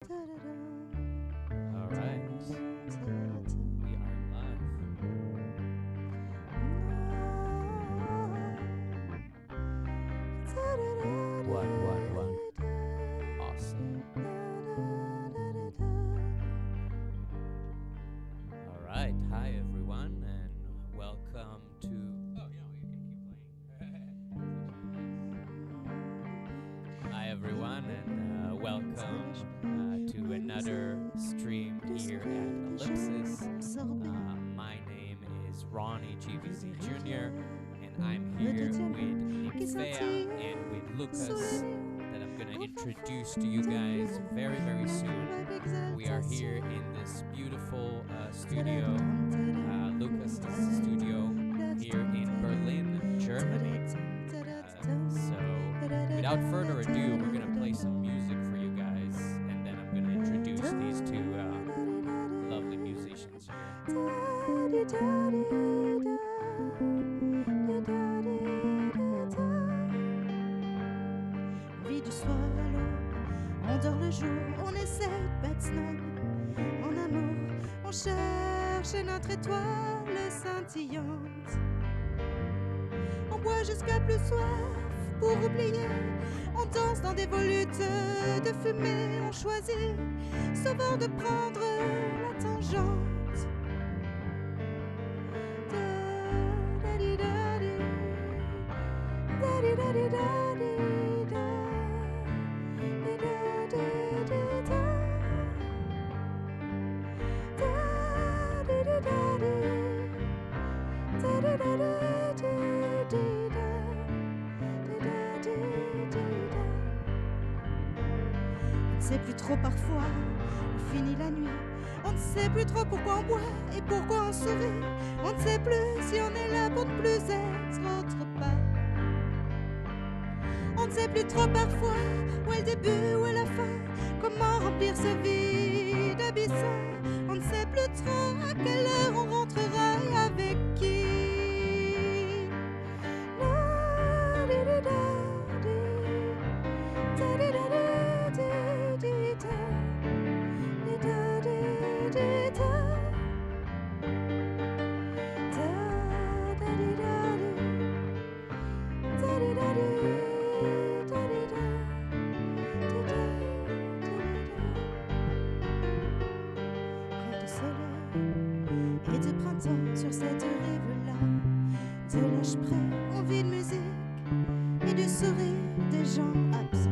All right, we are live. What? Awesome. All right, hi everyone, and welcome to. Oh, you can keep playing. Hi everyone, and welcome to another stream here at Ellipsis. My name is Ronnie GVC Jr., and I'm here with Nymphéa and with Lucas that I'm going to introduce to you guys very, very soon. We are here in this beautiful studio, Lucas's studio here in Berlin, Germany. So without further ado, we're going to play some music for you guys, and then I'm going to introduce these two lovely musicians Vie du soir à l'aube, on dort le jour, on essaie d'être snob. En amour, on cherche notre étoile scintillante. On boit jusqu'à plus soif pour oublier. On danse dans des volutes de fumée. On choisit souvent de prendre la tangente. On ne sait plus trop parfois où finit la nuit. On ne sait plus trop pourquoi on boit et pourquoi on sourit. On ne sait plus si on est là pour ne plus être autre part. On ne sait plus trop parfois où est le début, où est la fin. Comment remplir ce vide abyssal. On ne sait plus trop à quelle heure on rentrera et avec qui. Et de printemps sur cette rive-là, de l'âge près, envie de musique et du sourire des gens absorbés.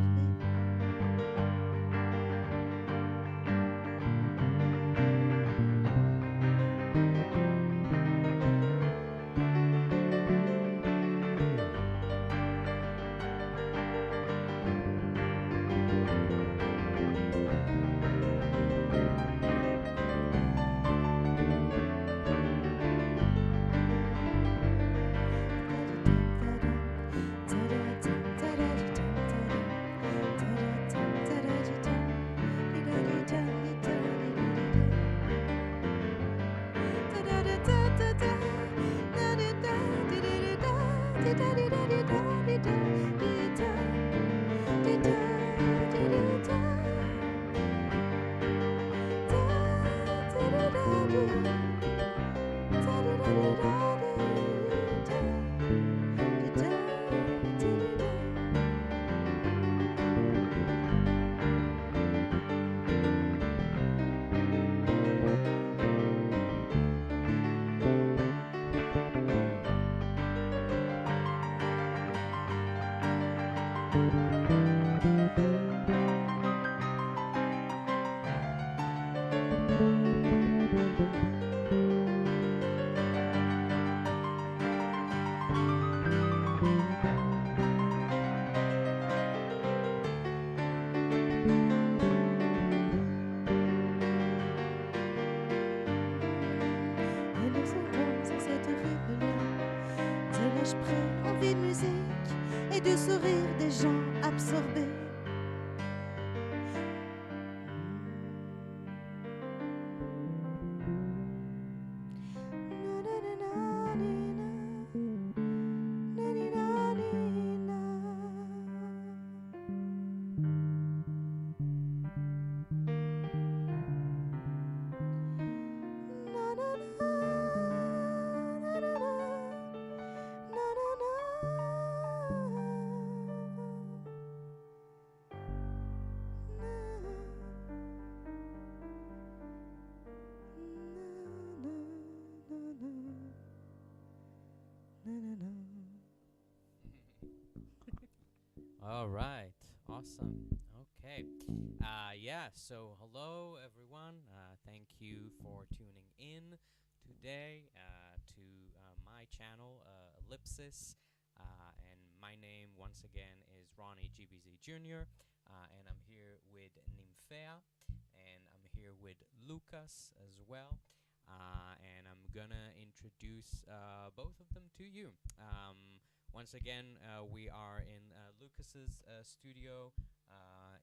Près, envie de musique et de sourire des gens absorbés. All right. Awesome. Okay. Yeah. So, hello, everyone. Thank you for tuning in today to my channel, Ellipsis. And my name, once again, is Ronnie GBZ Jr. And I'm here with Nymphea. And I'm here with Lucas as well. And I'm gonna introduce both of them to you. Once again, we are in Lucas's studio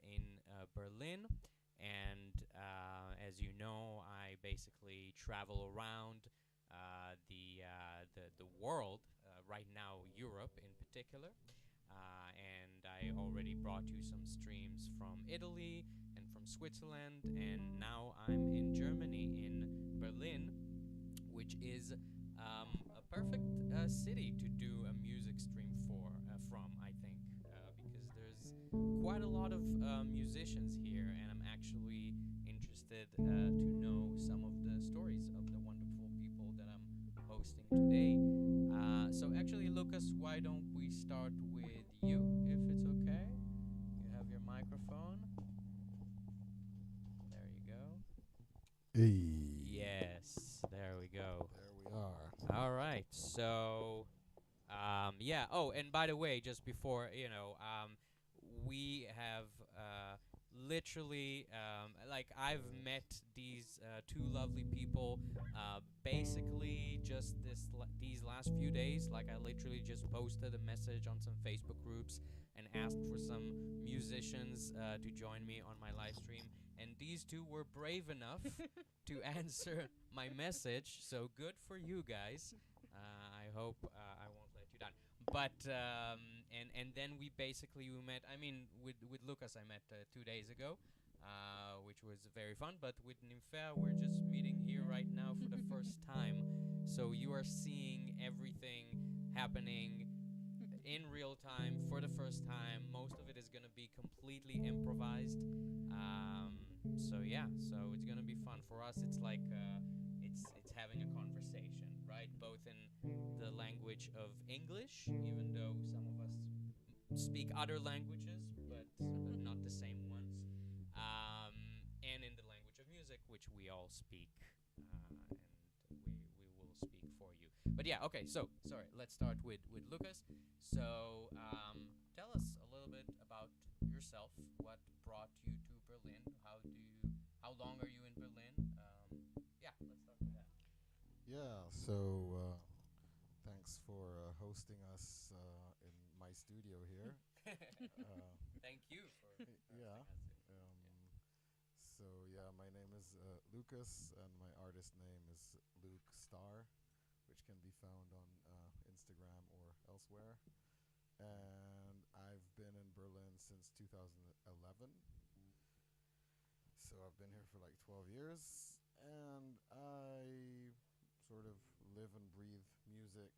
in Berlin, and as you know, I basically travel around the world right now, Europe in particular. And I already brought you some streams from Italy and from Switzerland, and now I'm in Germany, in Berlin, which is a perfect city to do a music stream from, I think, because there's quite a lot of musicians here, and I'm actually interested to know some of the stories of the wonderful people that I'm hosting today. So actually, Lucas, why don't we start with you, if it's okay? You have your microphone. There you go. Hey, Yes, there we go. there we are. All right. So, yeah. Oh, and by the way, just before we have literally like I've met these two lovely people basically just these last few days. Like I literally just posted a message on some Facebook groups and asked for some musicians to join me on my live stream, and these two were brave enough to answer my message. So good for you guys. I hope I won't let you down. But and then we met. I mean, with Lucas, I met 2 days ago, which was very fun. But with Nymphea, we're just meeting here right now for the first time. So you are seeing everything happening in real time for the first time. Most of it is gonna be completely improvised. So yeah, so it's gonna be fun for us. It's like it's having a conversation, right? Both in the language of English, even though some of us speak other languages, but not the same ones, and in the language of music, which we all speak, and we will speak for you. But yeah, okay. So sorry, let's start with Lucas. So tell us a little bit about yourself. What brought you to Berlin? How long are you in Berlin? Yeah, let's start with that. Yeah, so thanks for hosting us in my studio here. Thank you for hosting Yeah. us. So yeah, my name is Lucas, and my artist name is Luke Star, which can be found on Instagram or elsewhere. And I've been in Berlin since 2011. So I've been here for like 12 years, and I sort of live and breathe music.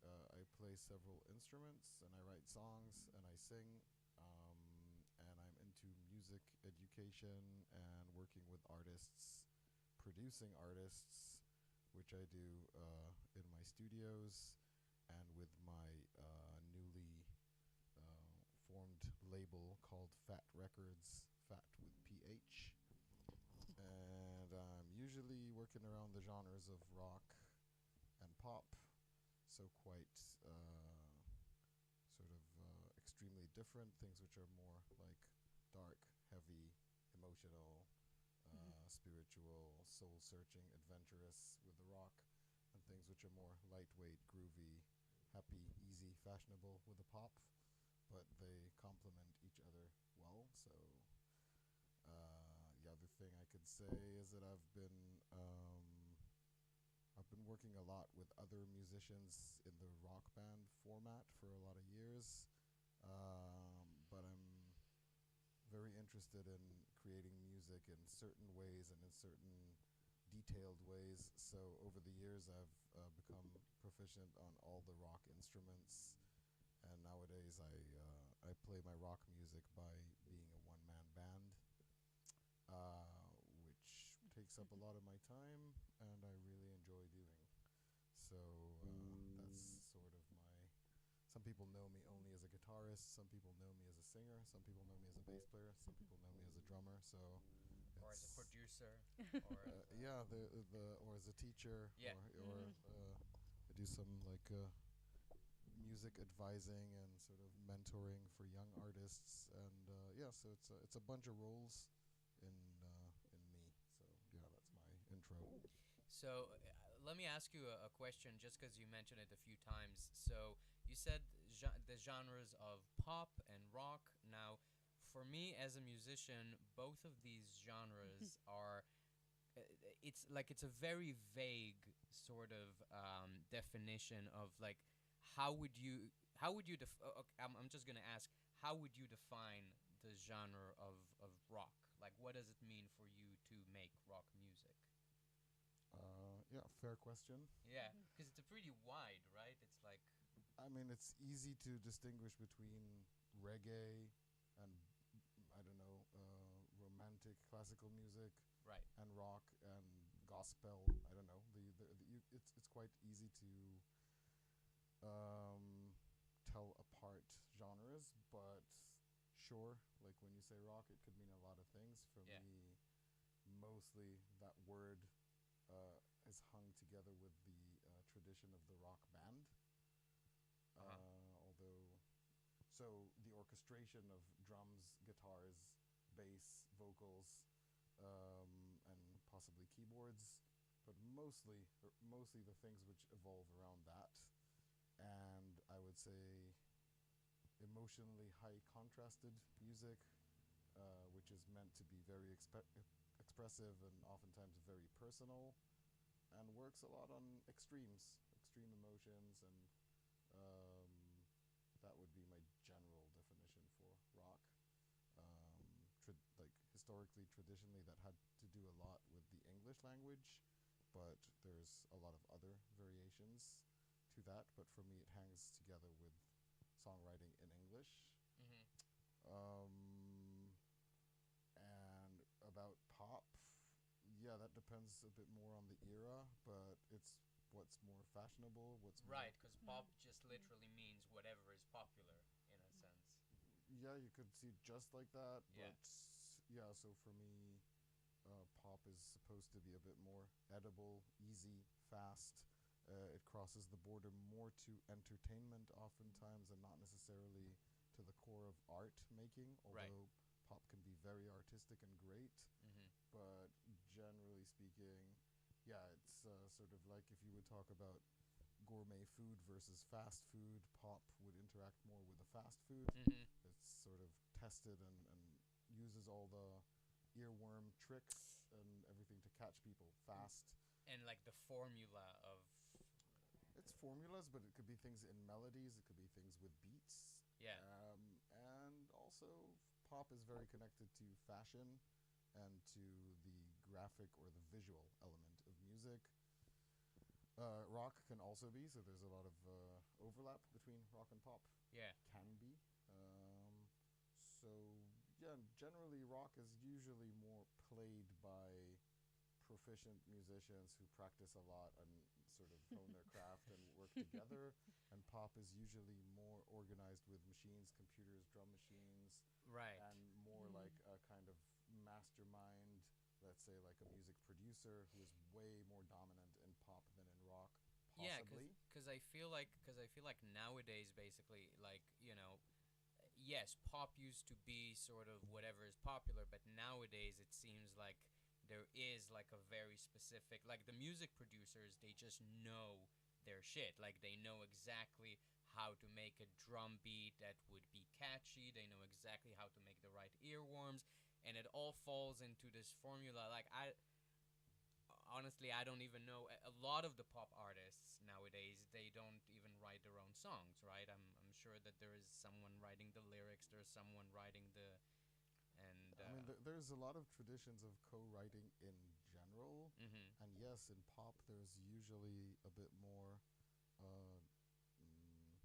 I play several instruments, and I write songs, and I sing. And I'm into music education and working with artists, producing artists, which I do in my studios and with my newly formed label called Fat Records, Fat with PH. And I'm usually working around the genres of rock and pop, so quite sort of extremely different things which are more like dark, heavy, emotional, spiritual, soul-searching, adventurous with the rock, and things which are more lightweight, groovy, happy, easy, fashionable with the pop, but they complement each other well. So the other thing I could say is that I've been working a lot with other musicians in the rock band format for a lot of years, but I'm very interested in creating music in certain ways and in certain detailed ways. So over the years, I've become proficient on all the rock instruments, and nowadays I play my rock music by being a one-man band, which takes up a lot of my time, and I really enjoy doing. So that's some people know me only as a guitarist. Some people know me as a singer. Some people know me as a bass player. Some people know me as a drummer. So, Or as a it's producer, or as a, yeah, the or as a teacher, Yeah. or I do some like music advising and sort of mentoring for young artists, and yeah, so it's a bunch of roles in me. So yeah, that's my intro. So let me ask you a question, just because you mentioned it a few times. So you said the genres of pop and rock. Now, for me as a musician, both of these genres are. uh, it's a very vague sort of definition of like how would you okay, I'm just gonna ask, how would you define the genre of rock? Like, what does it mean for you to make rock music? Yeah, fair question. Yeah, because it's a pretty wide, right? It's like, I mean, it's easy to distinguish between reggae and I don't know, romantic classical music right. and rock and gospel. I don't know. It's quite easy to tell apart genres, but sure, like when you say rock, it could mean a lot of things. For Yeah. me, mostly that word is hung together with the tradition of the rock band. Although, so the orchestration of drums, guitars, bass, vocals, and possibly keyboards, but mostly the things which evolve around that. And I would say emotionally high contrasted music, which is meant to be very expressive and oftentimes very personal, and works a lot on extreme emotions, and um, that would be my general definition for rock. Like historically, traditionally, that had to do a lot with the English language, but there's a lot of other variations to that. But for me, it hangs together with songwriting in English. Mm-hmm. Um, and about pop, yeah, that depends a bit more on the era, but it's what's more fashionable, what's more. Right, because pop just literally means whatever is popular in a sense. Yeah, you could see it just like that, Yeah. but yeah, so for me, pop is supposed to be a bit more edible, easy, fast. It crosses the border more to entertainment oftentimes and not necessarily to the core of art making, Right. although pop can be very artistic and great. Mm-hmm. But generally speaking, yeah, it's sort of like if you would talk about gourmet food versus fast food, pop would interact more with the fast food. Mm-hmm. It's sort of tested and uses all the earworm tricks and everything to catch people fast. And like the formula of, It's formulas, but it could be things in melodies. It could be things with beats. yeah. And also, pop is very connected to fashion and to the graphic or the visual element of music. Rock can also be, so there's a lot of overlap between rock and pop. Yeah. Can be. So, yeah, generally, rock is usually more played by proficient musicians who practice a lot and sort of hone their craft and work together. And pop is usually more organized with machines, computers, drum machines, Right. and more like a kind of mastermind, let's say like a music producer who is way more dominant in pop than in rock, Yeah, possibly. because I feel like nowadays, basically, like, yes, pop used to be sort of whatever is popular, but nowadays it seems like there is like a very specific, like the music producers, they just know their shit. Like they know exactly how to make a drum beat that would be catchy. They know exactly how to make the right earworms, and it all falls into this formula. Like I honestly, I don't even know. A lot of the pop artists nowadays, they don't even write their own songs, right? I'm sure that there is someone writing the lyrics. There's someone writing the and. I mean, there's a lot of traditions of co-writing in general, Mm-hmm. and yes, in pop there's usually a bit more uh, mm,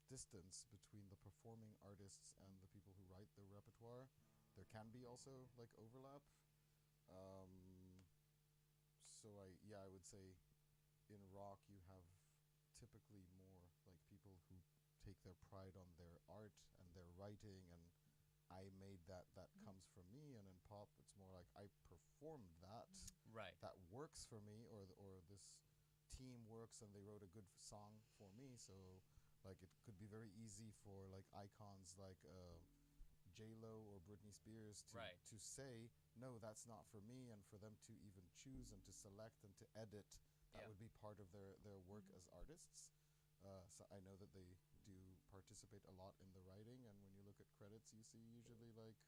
distance between the performing artists and the people who write the repertoire. There can be also like overlap. Um, I would say in rock you have typically more like people who take their pride on their art and their writing, and I made that comes from me. And in pop, it's more like I performed that. Right. That works for me, or this team works and they wrote a good song for me. So like it could be very easy for like icons like J Lo or Britney Spears Right. to say no, that's not for me, and for them to even choose and to select and to edit. That Yeah. would be part of their work as artists. So I know that they do participate a lot in the writing, and when you look at credits, you see usually like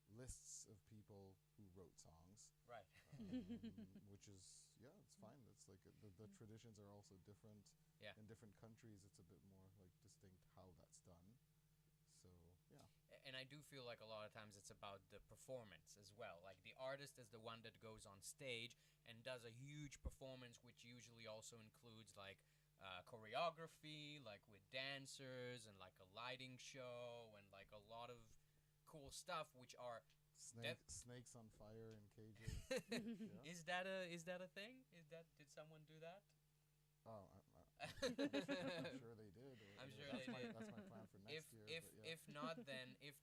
lists of people who wrote songs, Right. which is it's fine. It's like the traditions are also different. Yeah. In different countries, it's a bit more like distinct how that's done. So yeah. And I do feel like a lot of times it's about the performance as well. Like the artist is the one that goes on stage and does a huge performance, which usually also includes like choreography, like with dancers and like a lighting show and like a lot of cool stuff, which are Snakes on fire in cages. Yeah. Is that a thing? Did someone do that? Oh, I'm sure they did. I'm sure that's they did. That's my plan for next year. If but yeah. if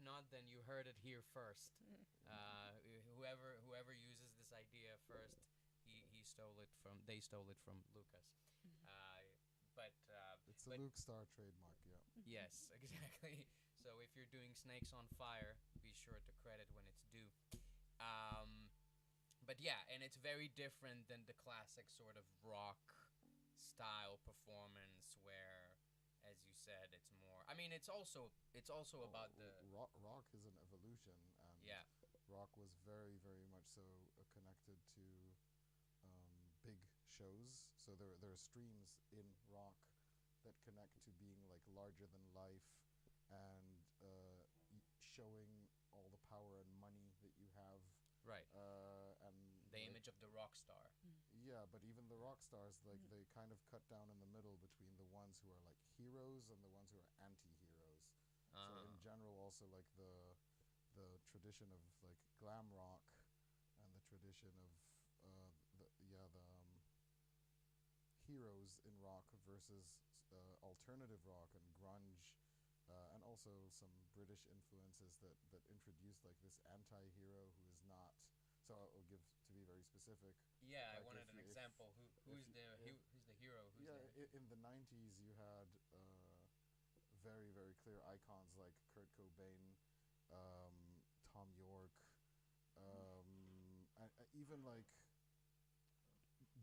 not, then you heard it here first. Whoever uses this idea first, they stole it from Lucas. It's a Luke Star trademark. Yeah. Yes, exactly. So if you're doing Snakes on Fire, be sure to credit when it's due. But yeah, and it's very different than the classic sort of rock style performance where, as you said, it's more. I mean, it's also about the rock is an evolution, and yeah. rock was very, very much so connected to big shows. So there are streams in rock that connect to being like larger than life, and showing all the power and money that you have. Right. And the image of the rock star. Yeah, but even the rock stars, like they kind of cut down in the middle between the ones who are like heroes and the ones who are anti-heroes. So in general, also like the tradition of like glam rock and the tradition of the heroes in rock versus alternative rock and grunge, and also some British influences that introduced like this anti-hero who is not. So I'll give to be very specific. Yeah, like I wanted an example. Who's the hero? In the 90s, you had very, very clear icons like Kurt Cobain, Tom York, even like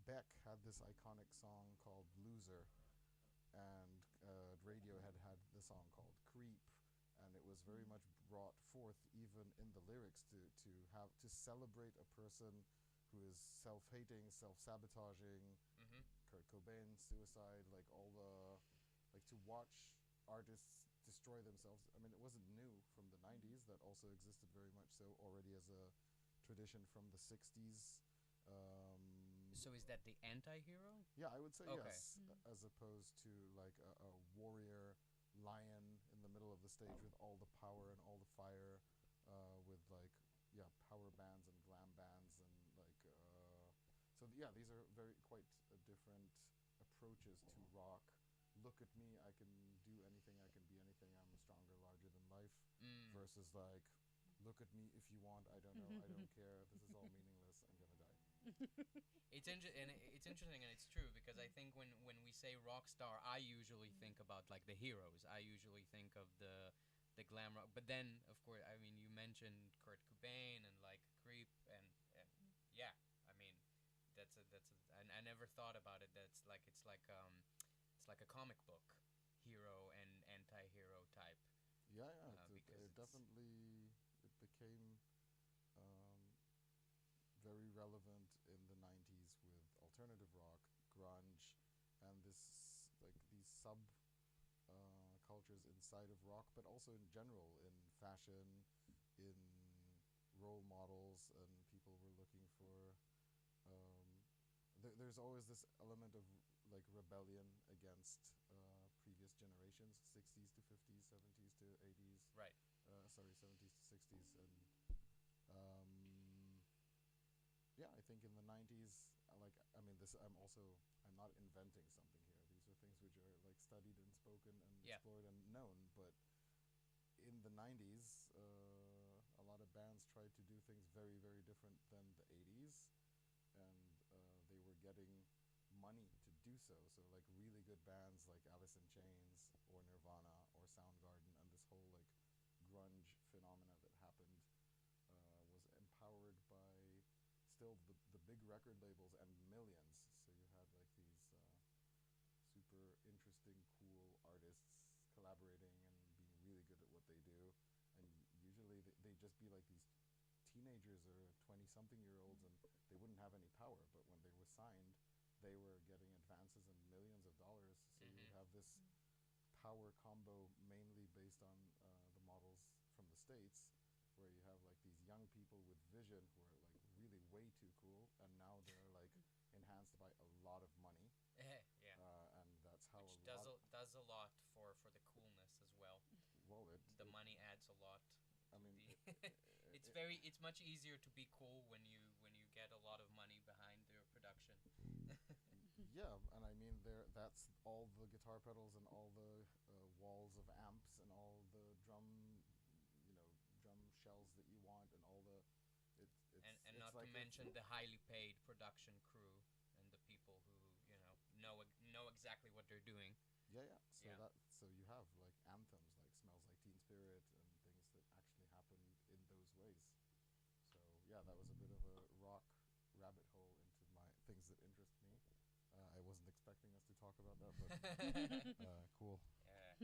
Beck had this iconic song called Loser, and Radiohead had the song called Creep, and it was very much brought forth even in the lyrics to celebrate a person who is self-hating, self-sabotaging. Kurt Cobain, suicide, like all the to watch artists destroy themselves. I mean, it wasn't new from the 90s. That also existed very much so already as a tradition from the 60s. So is that the anti-hero? Yeah, I would say okay. Yes, as opposed to like a warrior lion in the middle of the stage with all the power and all the fire, with like power bands and glam bands and like these are quite different approaches to rock. Look at me, I can do anything, I can be anything, I'm stronger, larger than life, versus like, look at me if you want, I don't know, I don't care, this is all meaningless, I'm gonna die. It's interesting and it's true, because I think when we say rock star, I usually think about like the heroes. I usually think of the glam rock. But then, of course, I mean, you mentioned Kurt Cobain and like Creep, and yeah, I mean, I never thought about it. It's like a comic book hero and anti-hero type. Yeah, it definitely became very relevant in the 90s with alternative rock, grunge, and these sub cultures inside of rock, but also in general in fashion, in role models, and people were looking for. There's always this element of like rebellion against previous generations, 60s to 50s, 70s to 80s. Right. 70s to 60s, and I think in the 90s, I'm not inventing something here. These are things we which are like studied and spoken and Yeah. explored and known. But in the 90s, a lot of bands tried to do things very, very different than the 80s, and they were getting money to do so. So like really good bands like Alice in Chains or Nirvana or Soundgarden and this whole like grunge phenomena that happened was empowered by still the big record labels and millions. So you had like these super interesting, cool artists collaborating and being really good at what they do. And usually they just be like these teenagers or 20-something-year-olds, and they wouldn't have any power. But when they were signed, they were getting advances in millions of dollars. So you would have this power combo mainly based on the models from the States, where you have like these young people with vision who are like really way too cool, and now they're like enhanced by a lot of money. Yeah. And that's how Which a lot. does a lot for the coolness as well. Well, The money adds a lot. I mean, It's much easier to be cool when you get a lot of money behind your production. yeah, and I mean that's all the guitar pedals and all the walls of amps and all the drum shells that you want and all the And it's not like to mention the highly paid production crew and the people who know exactly what they're doing. yeah. So you have like anthems like "Smells Like Teen Spirit" and things that actually happened in those ways. So yeah, that was a bit of a rock rabbit hole into my things that interest me. I wasn't expecting us to talk about that, but cool.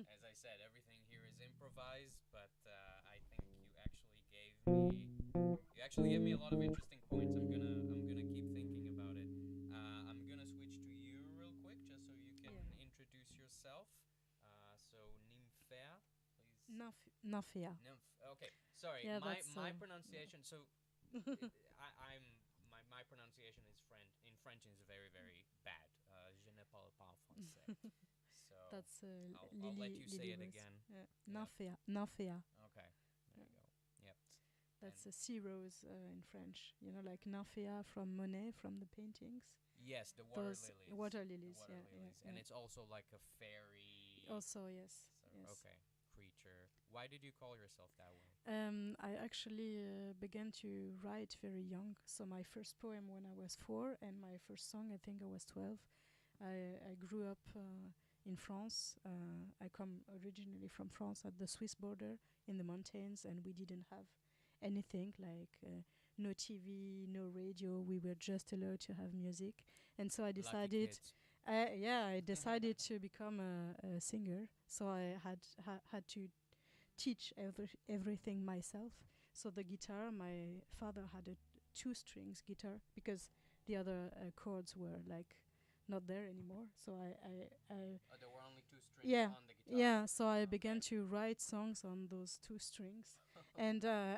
As I said, everything here is improvised, but I think you actually gave me a lot of interesting points. I'm gonna keep thinking about it. I'm gonna switch to you real quick, just so you can introduce yourself. So Nymphea, please. Nafia. Okay, sorry. Yeah, my pronunciation. So I'm my pronunciation is in French is very, very bad. Je ne parle pas français. So That's I'll let you say it again. Nafia. Nafia. Okay, there you go. Yep. That's a sea rose in French. You know, like Nafia from Monet, from the paintings. Yes, the water Those lilies. water lilies, The water lilies. And it's also like a fairy. Also, yes. Okay, creature. Why did you call yourself that way? I actually began to write very young. So my first poem when I was 4, and my first song I think I was 12. I grew up in France. I come originally from France at the Swiss border in the mountains, and we didn't have anything like no TV, no radio. We were just allowed to have music, and so I decided. I decided to become a singer. So I had to teach everything myself. So the guitar, my father had a 2-strings guitar because the other chords were like not there anymore. So there were only 2 strings on the guitar. Yeah, so I began to write songs on those 2 strings, and I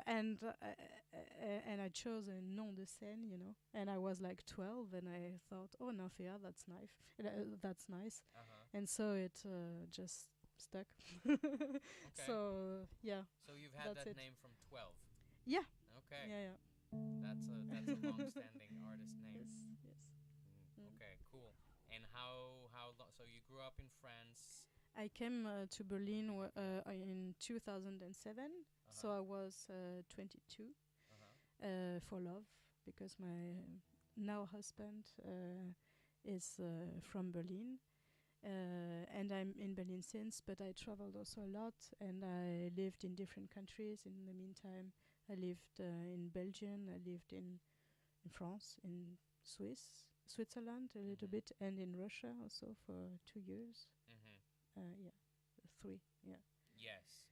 chose a nom de scène, you know. And I was like 12, and I thought, oh, Nafia, that's nice. That's nice. And so it just stuck. Okay. So yeah. So you've had that name from 12. Yeah. Okay. Yeah. That's a long-standing artist name. Yes. Okay, cool. And how long? So you grew up in France. I came to Berlin in 2007. So I was 22 for love, because my now husband is from Berlin. And I'm in Berlin since, but I traveled also a lot, and I lived in different countries. In the meantime, I lived in Belgium, I lived in France, in Switzerland a little bit, and in Russia also for 2 years. 3, yeah. Yes,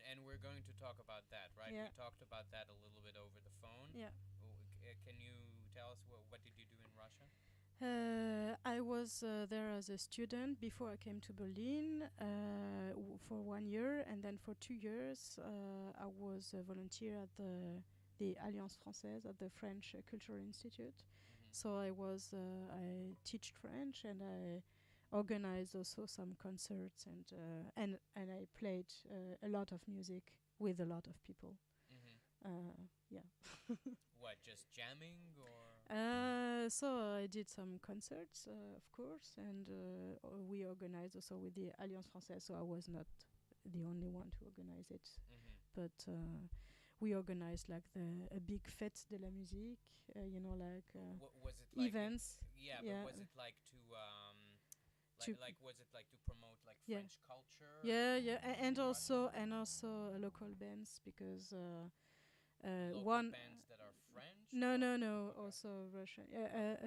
and we're going to talk about that, right? Yeah. We talked about that a little bit over the phone. Yeah. Can you tell us what did you do in Russia? I was there as a student before I came to Berlin for 1 year, and then for 2 years I was a volunteer at the Alliance Française at the French Cultural Institute. So I teach French, and I organized also some concerts, and I played a lot of music with a lot of people. yeah. What, just jamming or? So I did some concerts, of course, and we organized also with the Alliance Française. So I was not the only one to organize it, Mm-hmm. but we organized like a big fête de la musique, like Was it like events. yeah, but Yeah, was it like to to like was it like to promote like yeah, French culture yeah, and Russian also local bands because local one. bands that are French No, or no, no. okay. Also Russian.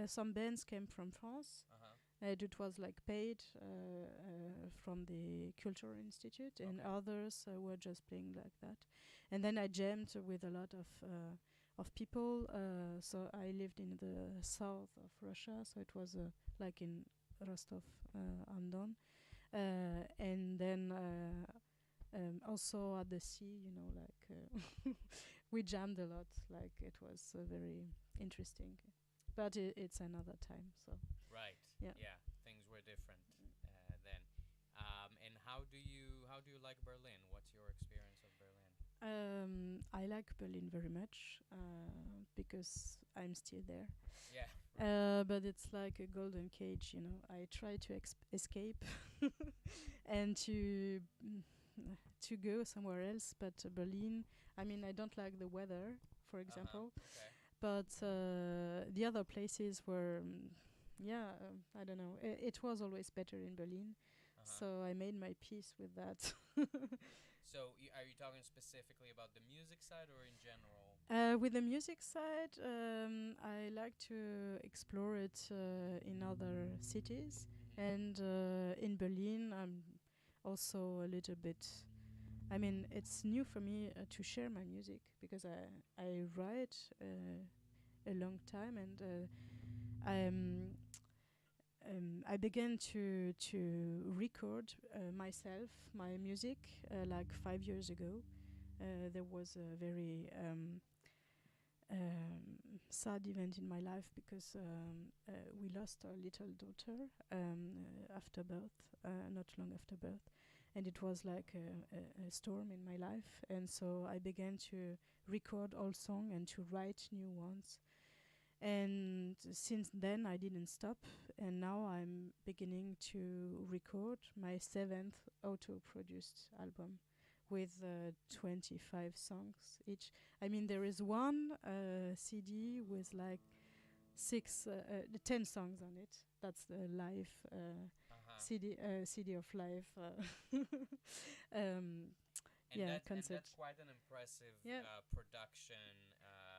Some bands came from France. Uh-huh. It was like paid from the Cultural Institute, and Okay. others were just playing like that. And then I jammed with a lot of people. So I lived in the south of Russia, so it was like in Rostov on Don, and then also at the sea. We jammed a lot. Like it was very interesting, but it's another time. So Right. yeah. Yeah, things were different then. And how do you like Berlin? What's your experience of Berlin? I like Berlin very much because I'm still there. Yeah. But it's like a golden cage. I try to escape and to go somewhere else, but Berlin. I mean, I don't like the weather, for Uh-huh. example. Okay. But the other places were, yeah, I don't know. It was always better in Berlin, Uh-huh. so I made my peace with that. So are you talking specifically about the music side or in general? With the music side, I like to explore it in other cities, Mm-hmm. and in Berlin, I'm also a little bit. I mean, it's new for me to share my music because I write a long time, and I began to record myself my music like 5 years ago. There was a very sad event in my life because we lost our little daughter after birth, not long after birth, and it was like a storm in my life. And so I began to record old songs and to write new ones. And since then, I didn't stop, and now I'm beginning to record my seventh auto-produced album with 25 songs each. I mean, there is one CD with like 10 songs on it. That's the live Uh-huh. CD of live. um, yeah, And concert. that's quite an impressive Yeah, production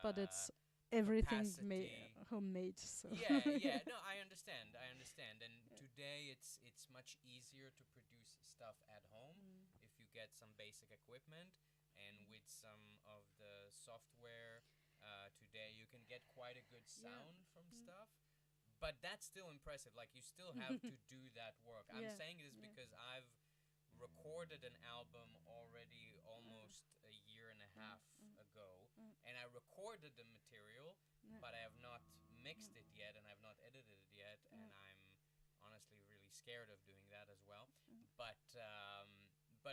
but it's everything capacity. homemade. So Yeah, yeah. No, I understand. I understand. And today it's much easier to produce stuff at home if you get some basic equipment, and with some of the software today you can get quite a good yeah. sound from stuff. But that's still impressive. Like you still have to do that work. I'm Yeah, saying this yeah. because I've recorded an album already almost a year and a half ago, and I recorded the material, but I have not mixed it yet and I've not edited it yet, and I'm honestly really scared of doing that as well. But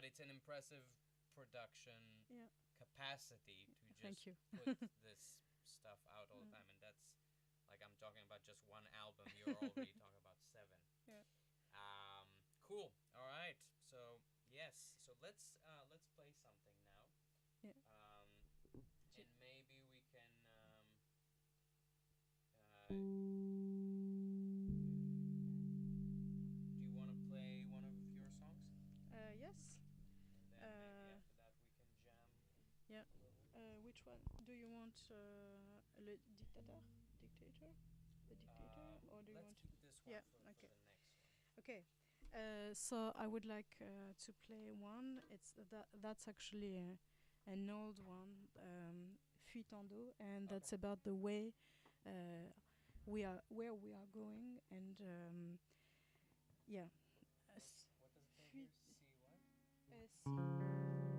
it's an impressive production Yeah. capacity to Thank just you. put this stuff out all the time, and that's like I'm talking about just one album. You're already talking about seven. Yeah. Um, cool. All right. So yes. So let's play something now. Yeah. And maybe we can. Do you want to play one of your songs? Yes. And then maybe after that we can jam Yeah. a little. Which one do you want? Le dictator, dictator, the dictator, or do you Let's want? keep this one Yeah. for Okay. the next one. Okay. So I would like to play one. That's actually an old one, Fuite en d'eau, and Okay. that's about the way where we are going, and yeah. What does it say here? Fuite, See what?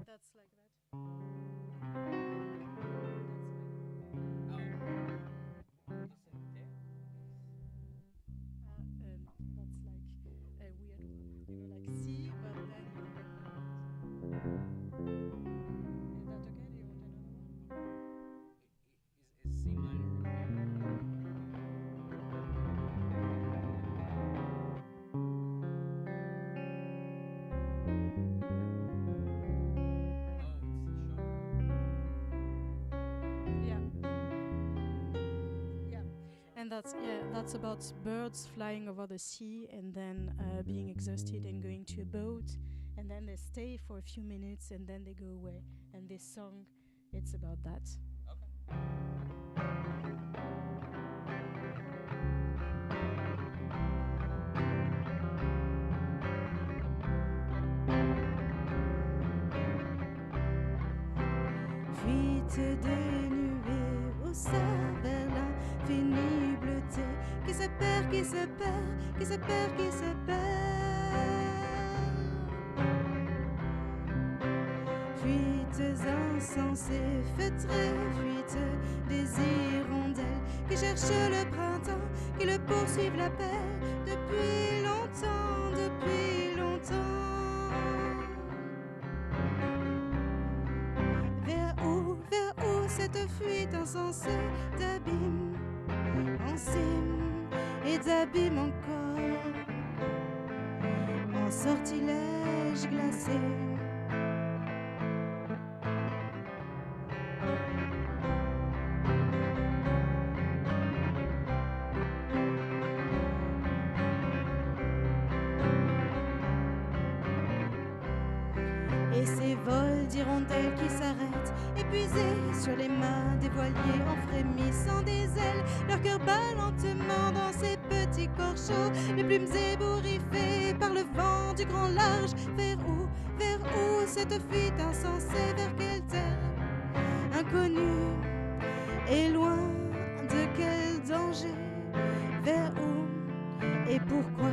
that's like that. Oh. Descendez. That's like a weird one. Like C, but then you play like that. Is that okay? Do you want another one? And that's about birds flying over the sea and then being exhausted and going to a boat, and then they stay for a few minutes and then they go away. And this song, it's about that. Fuite des nuées au sein vers l'infinie bleuté, qui se perd, qui se perd, qui se perd, qui se perd. Fuites insensées, feutrées, fuites des hirondelles qui cherchent le printemps, qui le poursuivent la paix depuis longtemps, depuis longtemps. Vers où cette fuite insensée d'abîme en cime et d'abîme encore, en sortilège glacé. Et ces vols d'hirondelles qui s'arrêtent, épuisés sur les mains des voiliers, en frémissant des ailes, leur cœur bat lentement dans ces petits corps chauds, les plumes ébouriffées par le vent du grand large. Vers où cette fuite insensée, vers quelle terre inconnue et loin de quel danger? Vers où et pourquoi?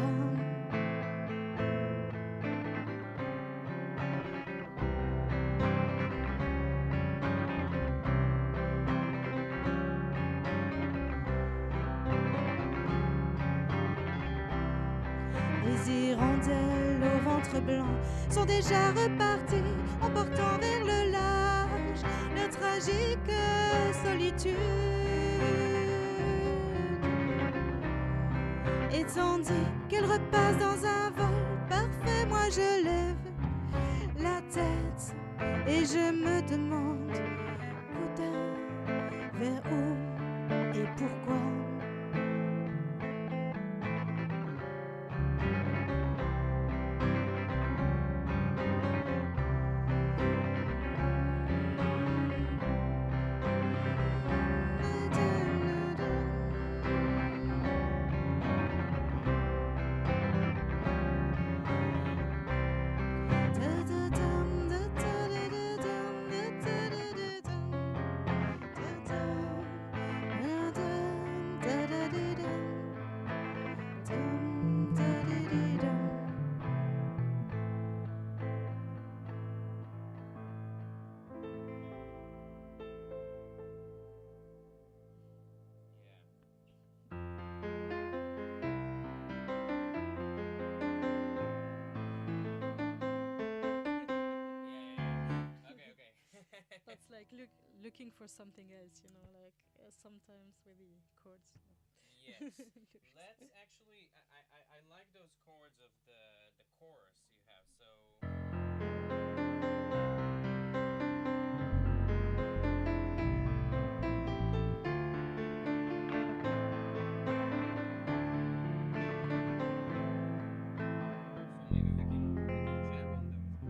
Les hirondelles au ventre blanc sont déjà reparties, emportant vers le large leur tragique solitude. Et tandis qu'elles repassent dans un vol parfait, moi je lève la tête et je me demande, putain, vers où et pourquoi? That's like looking for something else, you know, like sometimes with the chords. Yes. Let's actually. I like those chords of the chorus you have. So. So maybe we can jam on those.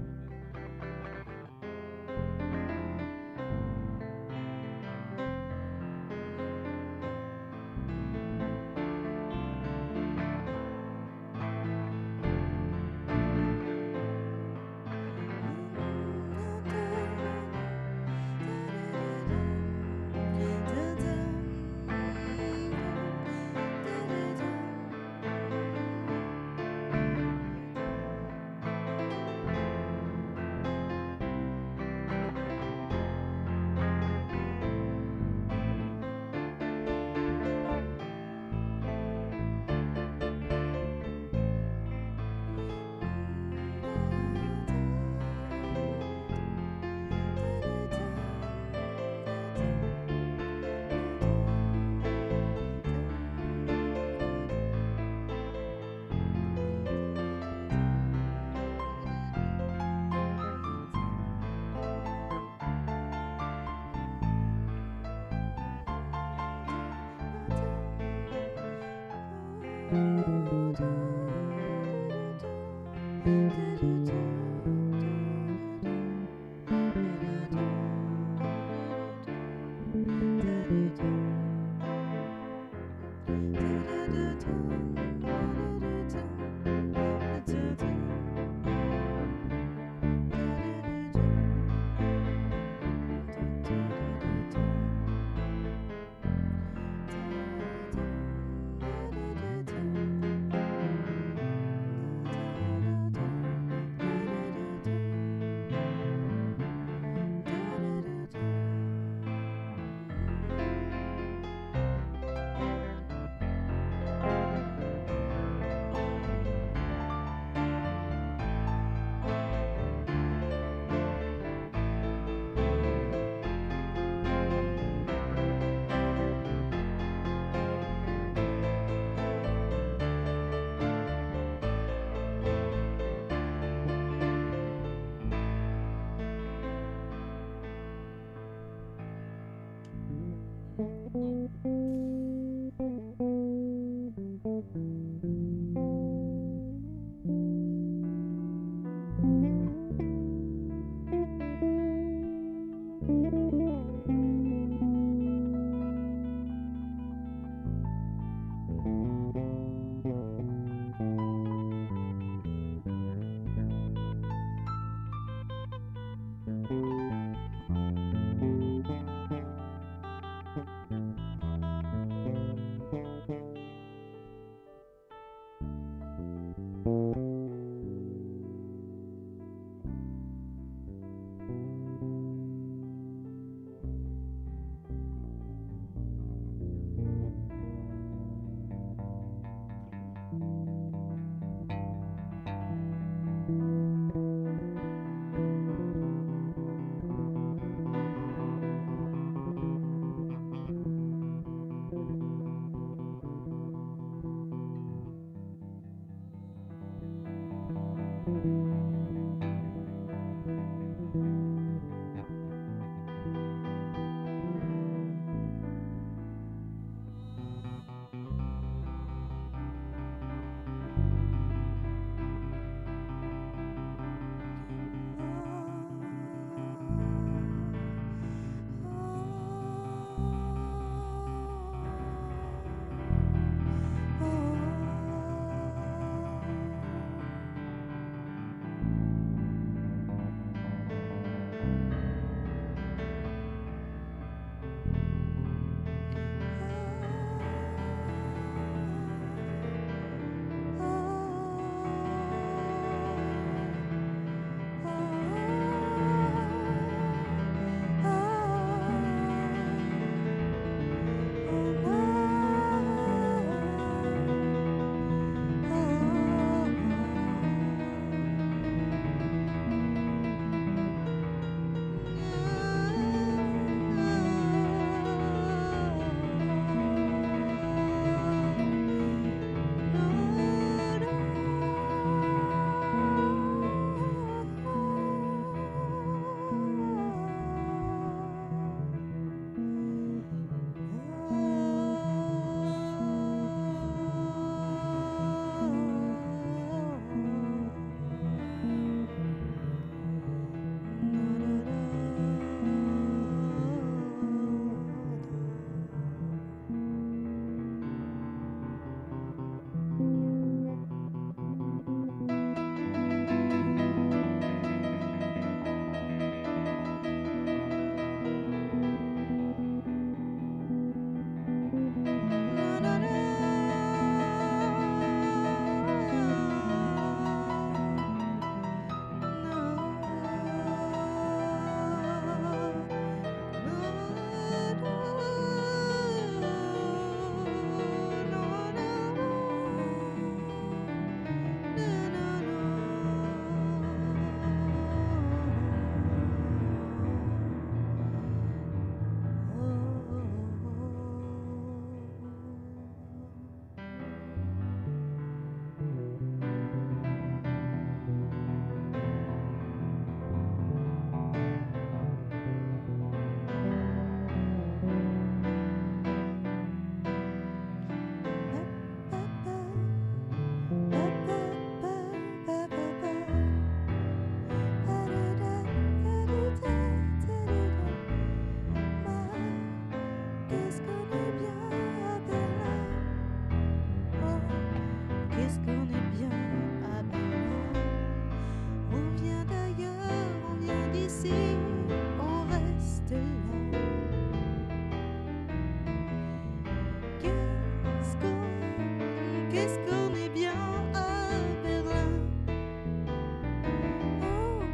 qu'est-ce qu'on est bien à Berlin.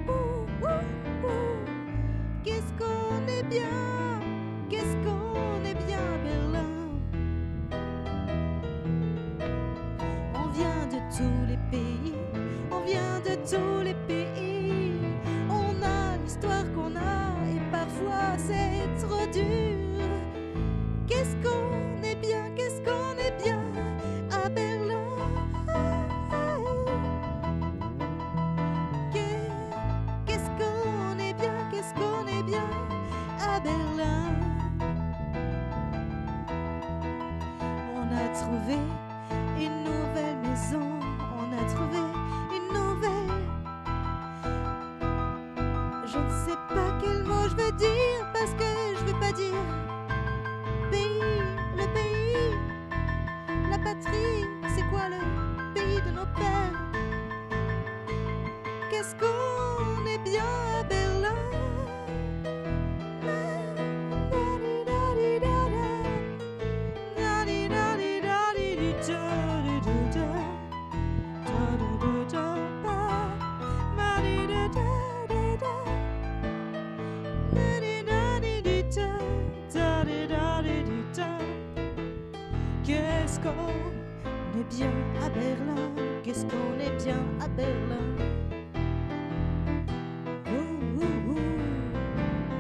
Oh, oh, oh, oh. Qu'est-ce qu'on est bien, qu'est-ce qu'on est bien à Berlin. On vient de tous les pays, on vient de tous les pays. On a l'histoire qu'on a et parfois c'est trop dur. Qu'est-ce qu'on est bien, qu'est-ce qu'on est bien à Berlin. Qu'est-ce qu'on est bien, qu'est-ce qu'on est bien à Berlin. On a trouvé une nouvelle maison, on a trouvé une nouvelle. Je ne sais pas quel mot je veux dire parce que je veux pas dire pays, le pays, la patrie. C'est quoi le pays de nos pères? Qu'est-ce qu'on est bien à Berlin. Qu'est-ce qu'on est bien à Berlin. Qu'est-ce qu'on est bien à Berlin. Ouh, ouh, ouh.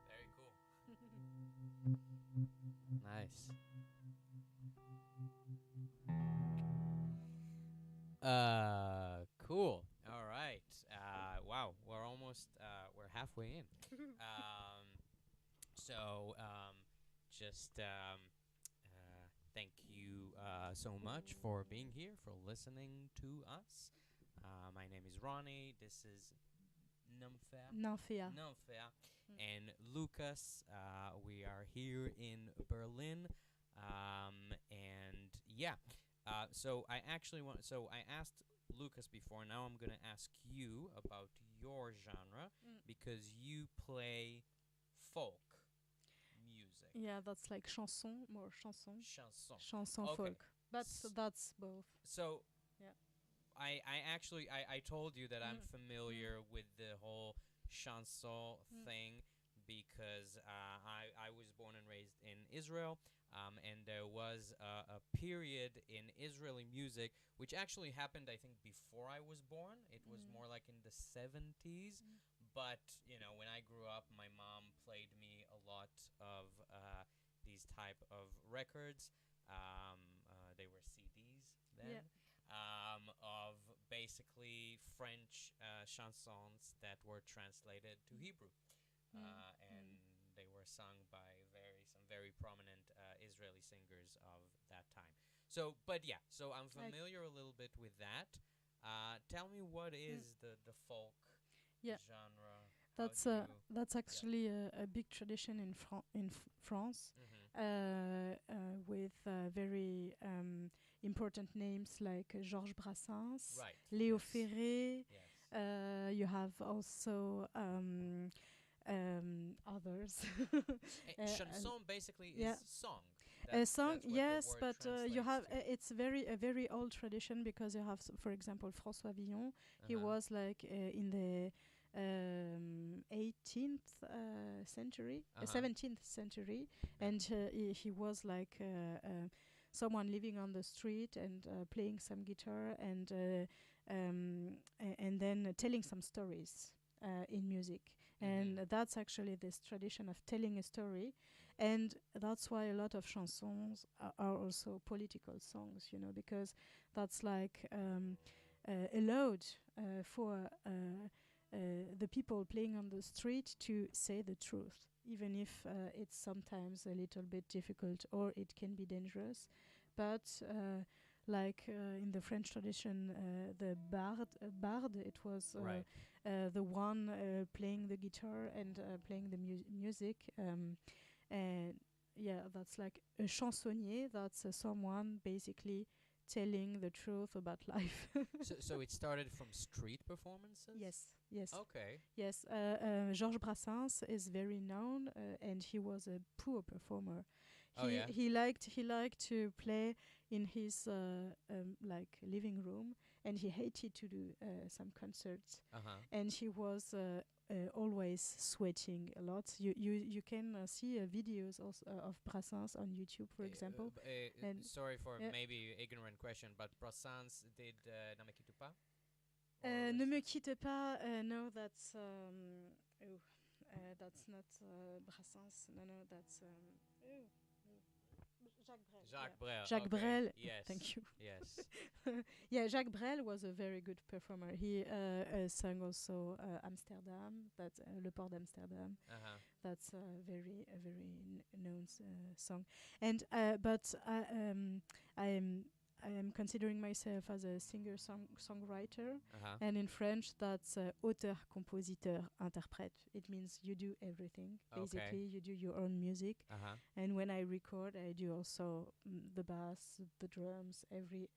Very cool. Nice. Cool. All right. Wow, we're halfway in. Um, just thank you so much for being here, for listening to us. My name is Ronnie. This is Numfair. Nymphéa. Numfair. And Lucas. We are here in Berlin. And yeah. So I asked Lucas before. Now I'm gonna ask you about your genre because you play folk music. Yeah, that's like chanson, more chanson. Chanson. Chanson Okay. folk. But S- that's both. So Yeah. I told you that I'm familiar with the whole chanson thing because I was born and raised in Israel, and there was a period in Israeli music which actually happened, I think, before I was born. It was more like in the 70s. But, when I grew up, my mom played me a lot of these type records. They were CDs then. Yeah. Of basically French chansons that were translated to Hebrew, and they were sung by some very prominent Israeli singers of that time. So, but yeah, so I'm Like, familiar a little bit with that. Tell me, what mm, is the folk yeah. genre? How That's do you? that's Yeah. actually a big tradition in France, Mm-hmm. with very important names like Georges Brassens, Right. Léo Yes. Ferré. Yes. You have also others. And Chanson basically yeah, is song. a song, That's what the yes, word but you translates have to. it's a very old tradition because you have, for example, François Villon. He Uh-huh. was like in the 18th century, Uh-huh. 17th century, Yeah. and he was like someone living on the street and playing some guitar and then telling some stories in music. Mm-hmm. And that's actually this tradition of telling a story, and that's why a lot of chansons are also political songs, because that's like allowed for the people playing on the street to say the truth, even if it's sometimes a little bit difficult or it can be dangerous. But like in the French tradition, the bard, it was Right. the one playing the guitar and playing the music. And yeah, that's like a chansonnier. That's someone basically telling the truth about life. So it started from street performances? Yes, yes, Okay. yes. Georges Brassens is very known, and he was a poor performer. Oh yeah. He liked to play in his like living room, and he hated to do some concerts. Uh-huh. And he was always sweating a lot. You can see videos also, of Brassens on YouTube, for example. And Sorry for yeah. maybe ignorant question, but Brassens did Ne me quitte pas? Or Ne was me quitte pas. No, oh, that's not Brassens. No, that's oh, Jacques Brel. Jacques Yeah. Brel? Jacques Okay. Brel. Yes. Thank you. Yes. Yeah, Jacques Brel was a very good performer. He sang also Amsterdam, that's Le Port d'Amsterdam. Uh-huh. That's a very known song. And but I am considering myself as a singer songwriter, Uh-huh. and in French that's auteur, compositeur, interprète. It means you do everything. Okay. Basically, you do your own music, Uh-huh. and when I record, I do also the bass, the drums, every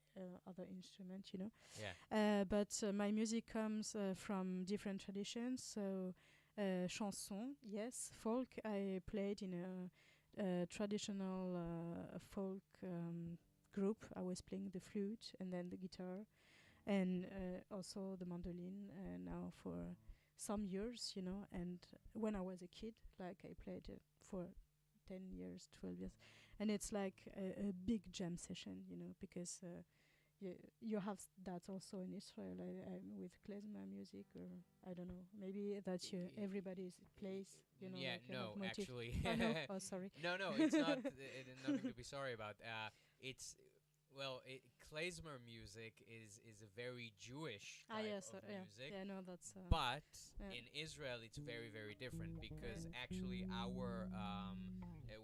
other instrument. Yeah. But my music comes from different traditions. So, chanson, yes, folk. I played in a traditional folk group. I was playing the flute and then the guitar, and also the mandolin. Now for some years. And when I was a kid, like I played for 10 years, 12 years, and it's like a big jam session, because you have that also in Israel with klezmer music, or I don't know, maybe that's everybody plays, Yeah, like no, have motif. actually. Oh no, oh sorry. No, it's not nothing to be sorry about. It's well, klezmer music is a very Jewish type Yes, of yeah, music. yeah, no, that's But yeah. in Israel, it's very, very different because actually our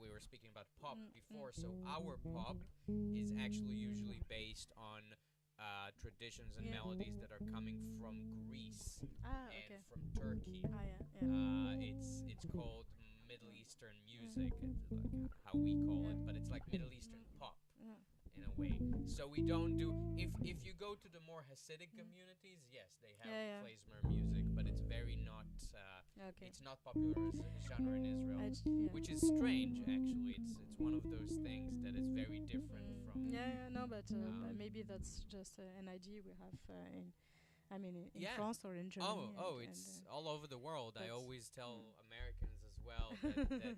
we were speaking about pop before, so our pop is actually usually based on traditions and Yeah. melodies that are coming from Greece and Okay. from Turkey. Yeah. It's called Middle Eastern music, it's like how we call it, but it's like Middle Eastern pop Yeah. in a way. So we don't do if you go to the more Hasidic communities, yes, they have Yeah. klezmer music, but it's very not. Okay. It's not popular as a genre in Israel, Yeah. which is strange. Actually, it's one of those things that is very different from. Yeah, no, but maybe that's just an idea we have in Yeah. France or in Germany. It's all over the world. I always tell mm. Americans as well that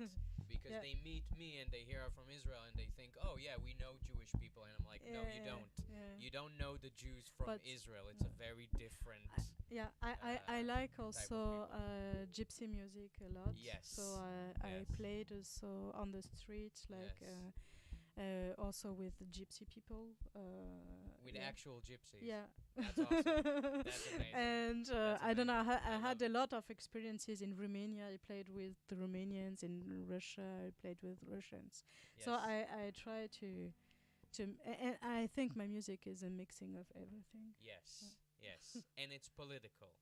because Yeah. they meet me and they hear I'm from Israel and they think, oh yeah, we know Jewish people, and I'm like, no, you don't. Yeah. You don't know the Jews from But Israel. It's a very different. Yeah, I like type of also people. gypsy music a lot. Yes. So I Yes. played also on the street, like Yes. also with the gypsy people. With Yeah. actual gypsies. Yeah. That's awesome. That's amazing. And That's I don't know. amazing. I I had love a it. lot of experiences in Romania. I played with the Romanians in Russia. I played with Russians. So Yes. I try and I think my music is a mixing of everything. Yes. Yes. And it's political.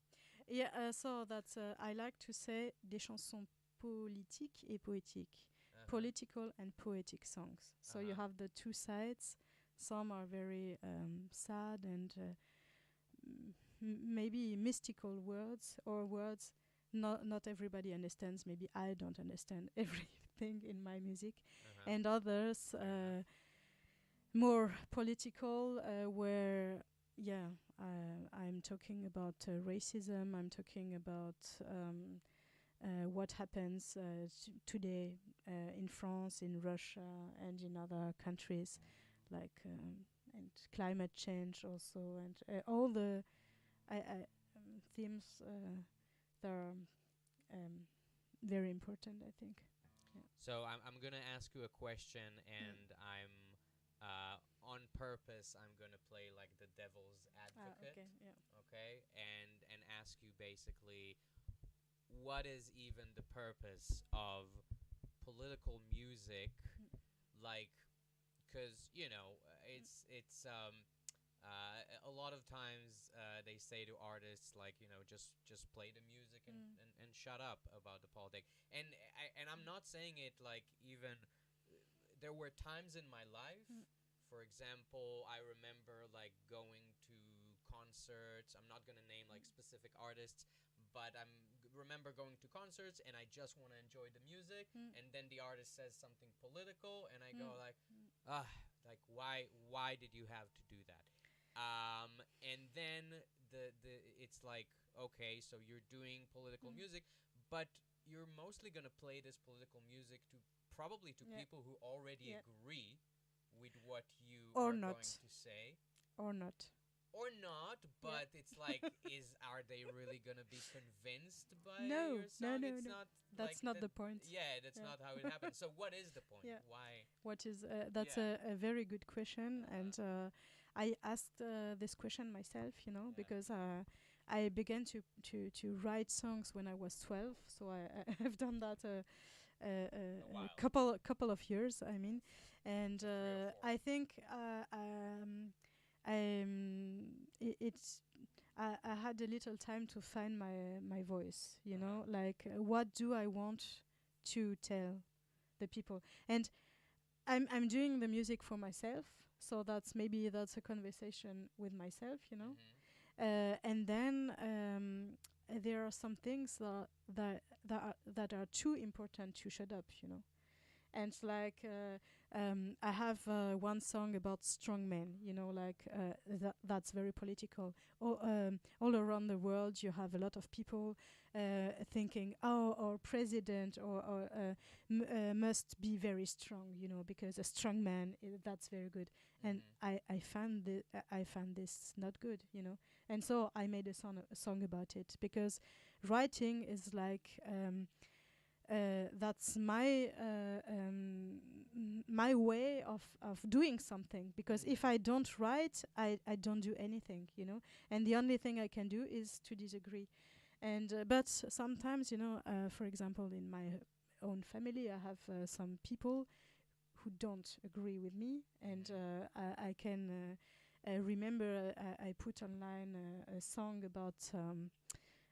Yeah. So that's I like to say des chansons politiques et poétiques, Uh-huh. political and poetic songs. So you Uh-huh. have the two sides. Some are very sad and maybe mystical words or words not everybody understands. Maybe I don't understand everything in my music, Uh-huh. and others Fair enough. more political, where yeah, I'm talking about racism. I'm talking about what happens today in France, in Russia, and in other countries, like and climate change also, and all the themes that are um, very important, I think. Yeah. So I'm gonna ask you a question, and I'm on purpose. I'm gonna play like the devil's advocate, Okay. Yeah. okay, and ask you basically, what is even the purpose of political music? Like, because a lot of times they say to artists like just play the music and shut up about the politics. And I'm not saying it like even there were times in my life, for example, I remember like going to concerts. I'm not gonna name like specific artists, but remember going to concerts and I just want to enjoy the music, and then the artist says something political, and I go like, ah, like why did you have to do that? And then the it's like, okay, so you're doing political music, but you're mostly gonna play this political music to probably to Yeah. people who already Yeah. agree with what you Or are going not. to say, Or not. or not. Yeah. But it's like, are they really gonna be convinced by No. your No. song? No. It's No. not like That's not that. the point. Yeah, that's Yeah. not how it happens. So what is the point? Yeah. Why? What is that's Yeah. a very good question, Uh-huh. and I asked this question myself, Yeah. because I began to write songs when I was 12, so I've done that A a while. couple of years, I mean, and So 3 or 4. I think it's I had a little time to find my voice, Uh-huh. like what do I want to tell the people, and I'm doing the music for myself, so that's a conversation with myself, and then there are some things that are too important to shut up, and like I have one song about strong men, like that's very political. All around the world you have a lot of people thinking, oh, our president or must be very strong, because a strong man that's very good. And I found this not good, and so I made a song about it, because writing is like that's my way of doing something, because if I don't write, I don't do anything, and the only thing I can do is to disagree. And but sometimes, for example, in my own family, I have some people who don't agree with me, and I can remember I put online a song about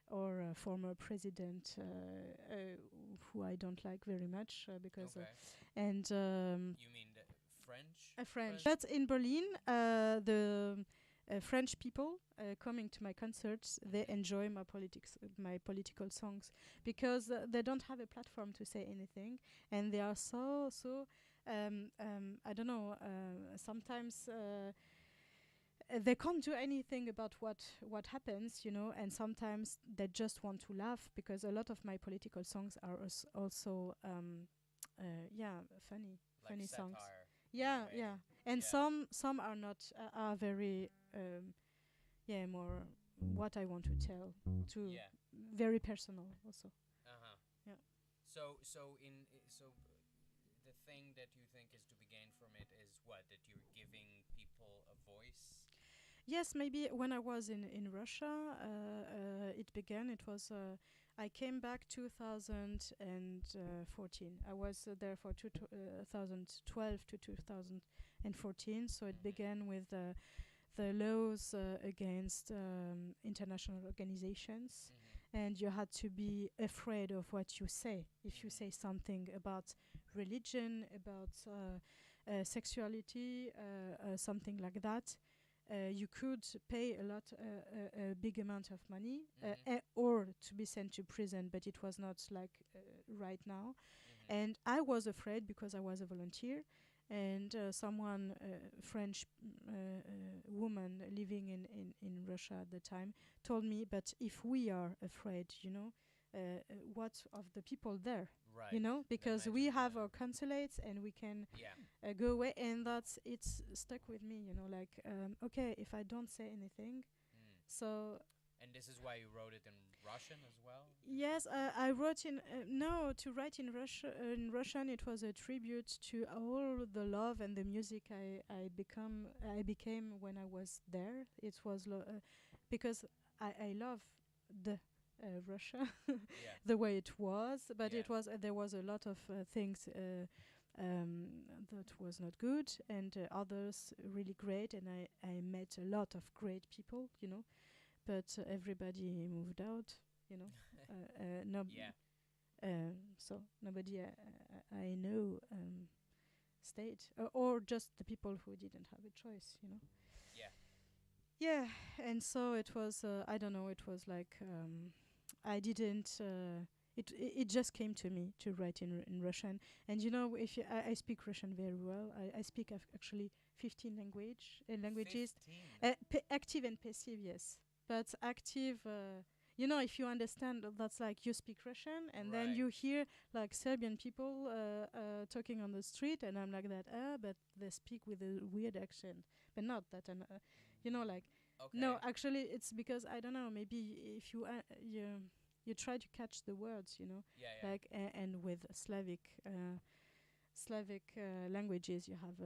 or a former president who I don't like very much, because Okay. and You mean the French? a French. But in Berlin, the French people coming to my concerts, they enjoy my political songs, because they don't have a platform to say anything, and they are so. I don't know. Sometimes. They can't do anything about what happens, and sometimes they just want to laugh, because a lot of my political songs are also funny Like funny satire. songs. Yeah, yeah, and some are not are very more what I want to tell, to Yeah. very personal also. Uh-huh. Yeah. So the thing that you think is to be gained from it that you're giving people a voice? Yes, maybe when I was in Russia, it began. It was I came back 2014. I was there for 2012 to 2014. So it Mm-hmm. began with the laws against international organizations, Mm-hmm. and you had to be afraid of what you say. If you say Mm-hmm. something about religion, about sexuality, something like that, you could pay a big amount of money, Mm-hmm. or to be sent to prison, but it was not like right now. Mm-hmm. And I was afraid because I was a volunteer, and someone, French woman living in Russia at the time, told me, but if we are afraid, what of the people there? Right. Because we Imagine have our consulates and we can yeah. go away, and it's stuck with me, like, okay, if I don't say anything, Mm. so And this is why you wrote it in Russian as well? yes, I wrote in no, to write in Russian, it was a tribute to all the love and the music I became when I was there. It was because I love the Russia, Yeah. the way it was, but Yeah. it was there was a lot of things that was not good, and others really great, and I met a lot of great people, but everybody moved out, you know. No, Yeah. so nobody I know stayed, or just the people who didn't have a choice. Yeah. Yeah, and so it was. I don't know. It was like I didn't. It just came to me to write in Russian, and if I speak Russian very well. I speak actually 15 languages, 15. active and passive, yes. But active, if you understand, that's like you speak Russian, and then Right. you hear like Serbian people talking on the street, and I'm like that. But they speak with a weird accent, but not that. And like, no, Okay. actually, it's because I don't know. Maybe if you try to catch the words, Yeah, yeah. like and with Slavic languages, you have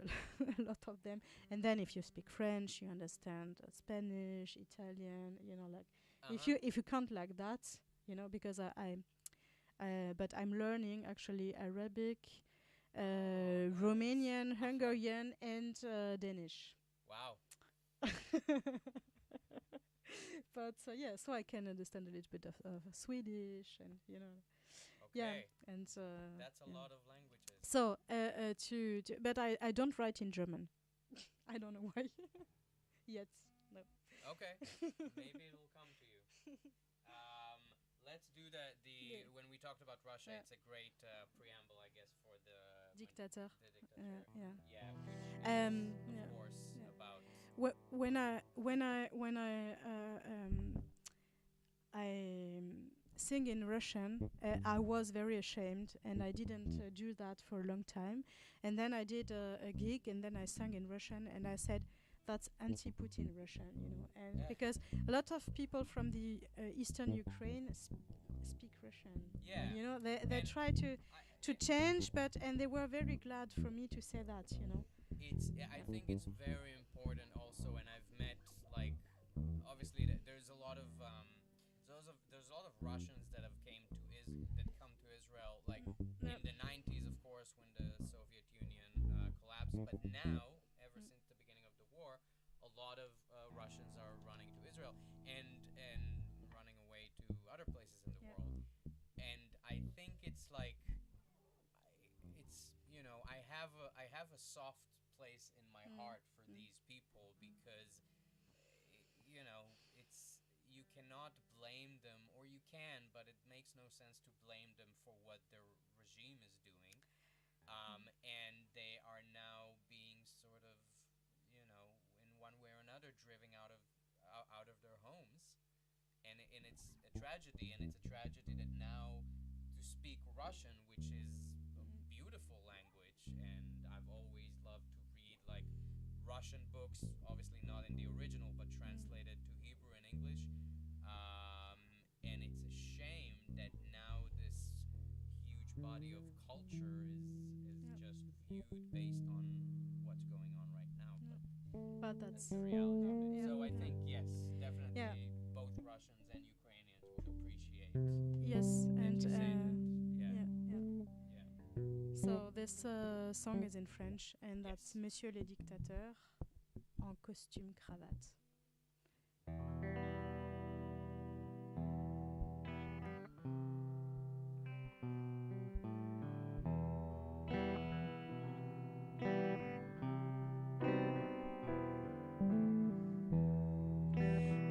a lot of them. And then if you speak French, you understand Spanish, Italian, like if Uh-huh. you can't like that, because but I'm learning actually Arabic, Oh, nice. Romanian, Uh-huh. Hungarian, and Danish. Wow. But yeah, so I can understand a little bit of Swedish, and yeah, Okay. and That's a yeah. lot of languages. So but I don't write in German. I don't know why yet. No. Okay. Maybe it'll come to you. Um, let's do Yeah. when we talked about Russia, Yeah. it's a great preamble, I guess, for Dictator. the dictator. Yeah. Yeah, which is of Yeah. course Yeah. about When I sing in Russian, I was very ashamed, and I didn't do that for a long time. And then I did a gig, and then I sang in Russian, and I said, "That's anti-Putin Russian," and yeah, because a lot of people from the eastern Ukraine speak Russian, yeah, and they and try to I, to change, and they were very glad for me to say that. I think it's very important also, and I've met like obviously there's a lot of there's a lot of Russians that have came to that come to Israel like No. in the 90s, of course, when the Soviet Union collapsed, but now ever since the beginning of the war, a lot of Russians are running to Israel and running away to other places in the Yeah. world, and I think it's like it's I have a soft place in my heart for these people because it's you cannot blame them, or you can, but it makes no sense to blame them for what their regime is doing, and they are now being sort of in one way or another driven out of their homes, and it's a tragedy, and it's a tragedy that now to speak Russian, which is a beautiful language, and I've always loved to read like Russian books, obviously not in the original, but translated to Hebrew and English. And it's a shame that now this huge body of culture is just viewed based on what's going on right Yeah, that's the reality of it. Yeah. So I think yes, definitely Yeah. both Russians and Ukrainians would appreciate. yes, Did and you say that? Yeah. yeah. Yeah. So this song is in French, and that's Yes. Monsieur le dictateur en costume cravate.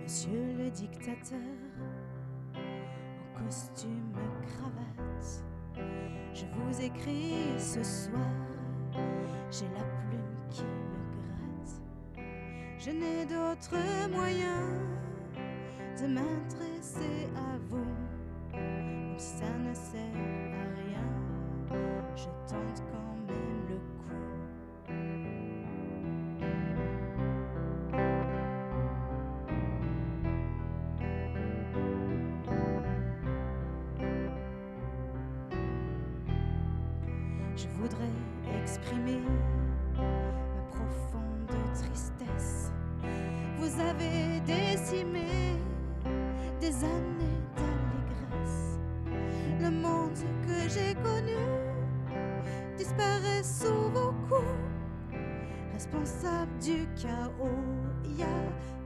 Monsieur le dictateur en costume cravate, je vous écris ce soir, j'ai la plume qui me gratte. Je n'ai d'autre moyen de m'intéresser à vous, même si ça ne sert à rien, je tente quand même le coup. Je voudrais exprimer ma profonde tristesse. Vous avez décimé des années d'allégresse. Le monde que j'ai connu disparaît sous vos coups. Responsable du chaos, il y a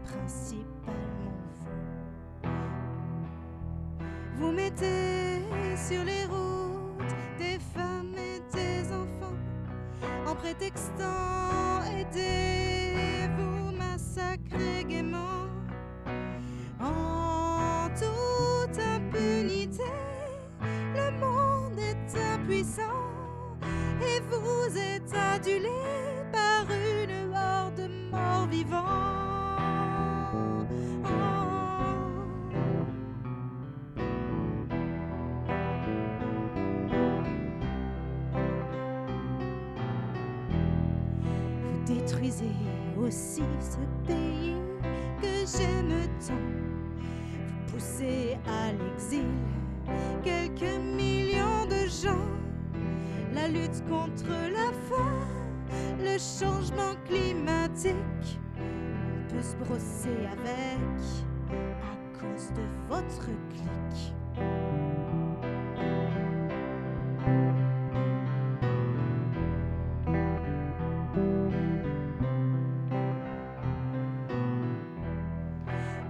principalement vous. Vous mettez sur les routes des femmes et des enfants en prétextant aider, vous massacrez gaiement en toute impunité. Le monde est impuissant et vous êtes adulés par une horde de morts vivants. Vous détruisez aussi ce pays que j'aime tant. Vous poussez à l'exil quelques millions de gens. La lutte contre la faim, le changement climatique, on peut se brosser avec à cause de votre clique.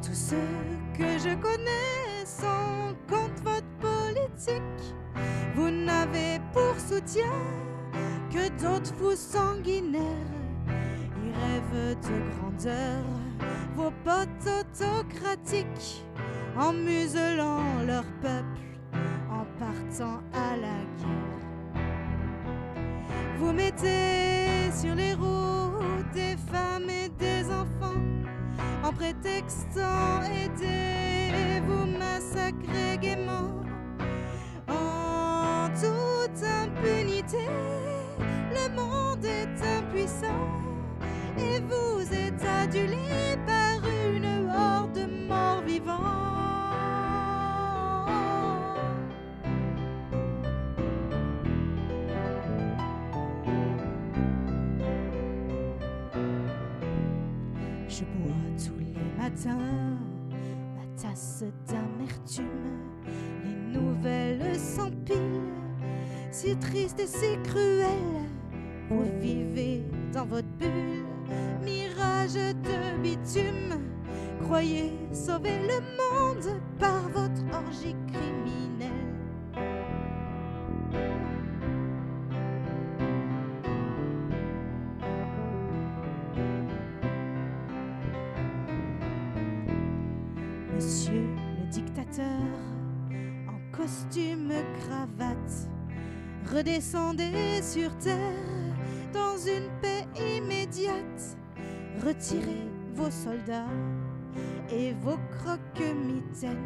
Tous ceux que je connais sont contre votre politique. Vous n'avez pour soutien que d'autres fous sanguinaires. Ils rêvent de grandeur, vos potes autocratiques, en muselant leur peuple, en partant à la guerre. Vous mettez sur les routes des femmes et des enfants, en prétextant aider, vous massacrez gaiement. En toute impunité, le monde est impuissant et vous êtes adulés par une horde de morts vivants. Je bois tous les matins ma tasse d'amertume. Les nouvelles s'empilent, si tristes et si cruelles. Vous vivez dans votre bulle, mirage de bitume. Croyez sauver le monde par votre orgie criminelle. Monsieur le dictateur, en costume cravate, redescendez sur terre dans une paix immédiate. Retirez vos soldats et vos croque-mitaines.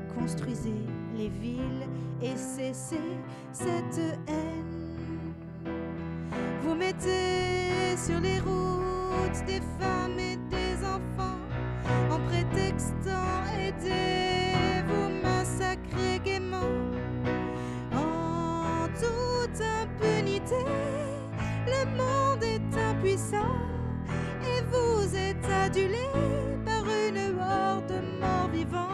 Reconstruisez les villes et cessez cette haine. Vous mettez sur les routes des femmes et des enfants en prétextant aider, vous massacrez gaiement. En toute impunité, le monde est impuissant et vous adulé par une horde de morts vivants.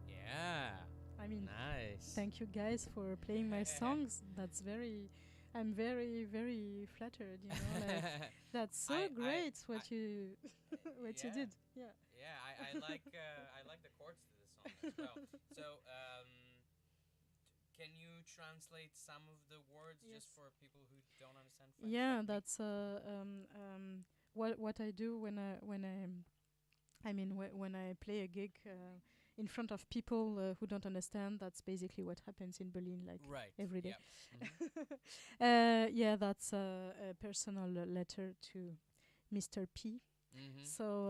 Yeah. I mean, Nice. thank you guys for playing my songs. That's very, I'm very, very flattered. You know, like that's so great what you, what you Yeah. did. Yeah. Yeah, I like the chords to the song as well. So, can you translate some of the words just Yes. for people who don't understand French? Yeah, like me? that's what I do I mean when I play a gig in front of people who don't understand. That's basically what happens in Berlin, like Right. every day. Yeah. Yeah, that's a personal letter to Mr. P. So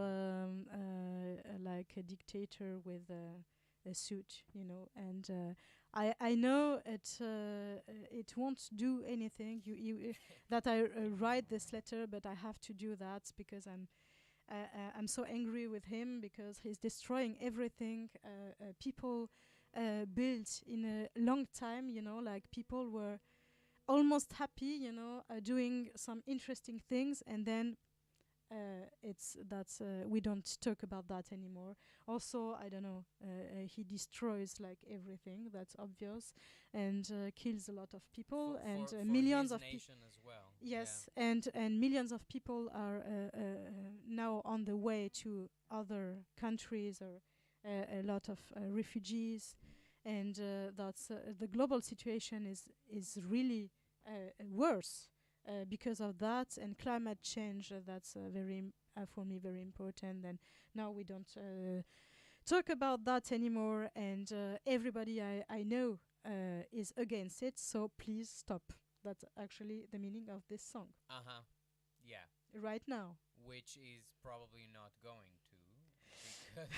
like a dictator with a suit, you know, and I know it won't do anything. That I write this letter, but I have to do that because I'm so angry with him because he's destroying everything people built in a long time. You know, like people were almost happy, you know, doing some interesting things, and then it's that's we don't talk about that anymore. Also, I don't know, he destroys like everything, that's obvious, and kills a lot of people, and for millions his of people. nation as well. Yes, and millions of people are now on the way to other countries, or a lot of refugees, and that's the global situation is really worse because of that, and climate change. That's for me very important. And now we don't talk about that anymore, and everybody I know is against it. So please stop. That's actually the meaning of this song. Uh-huh. Yeah. Right now. Which is probably not going to because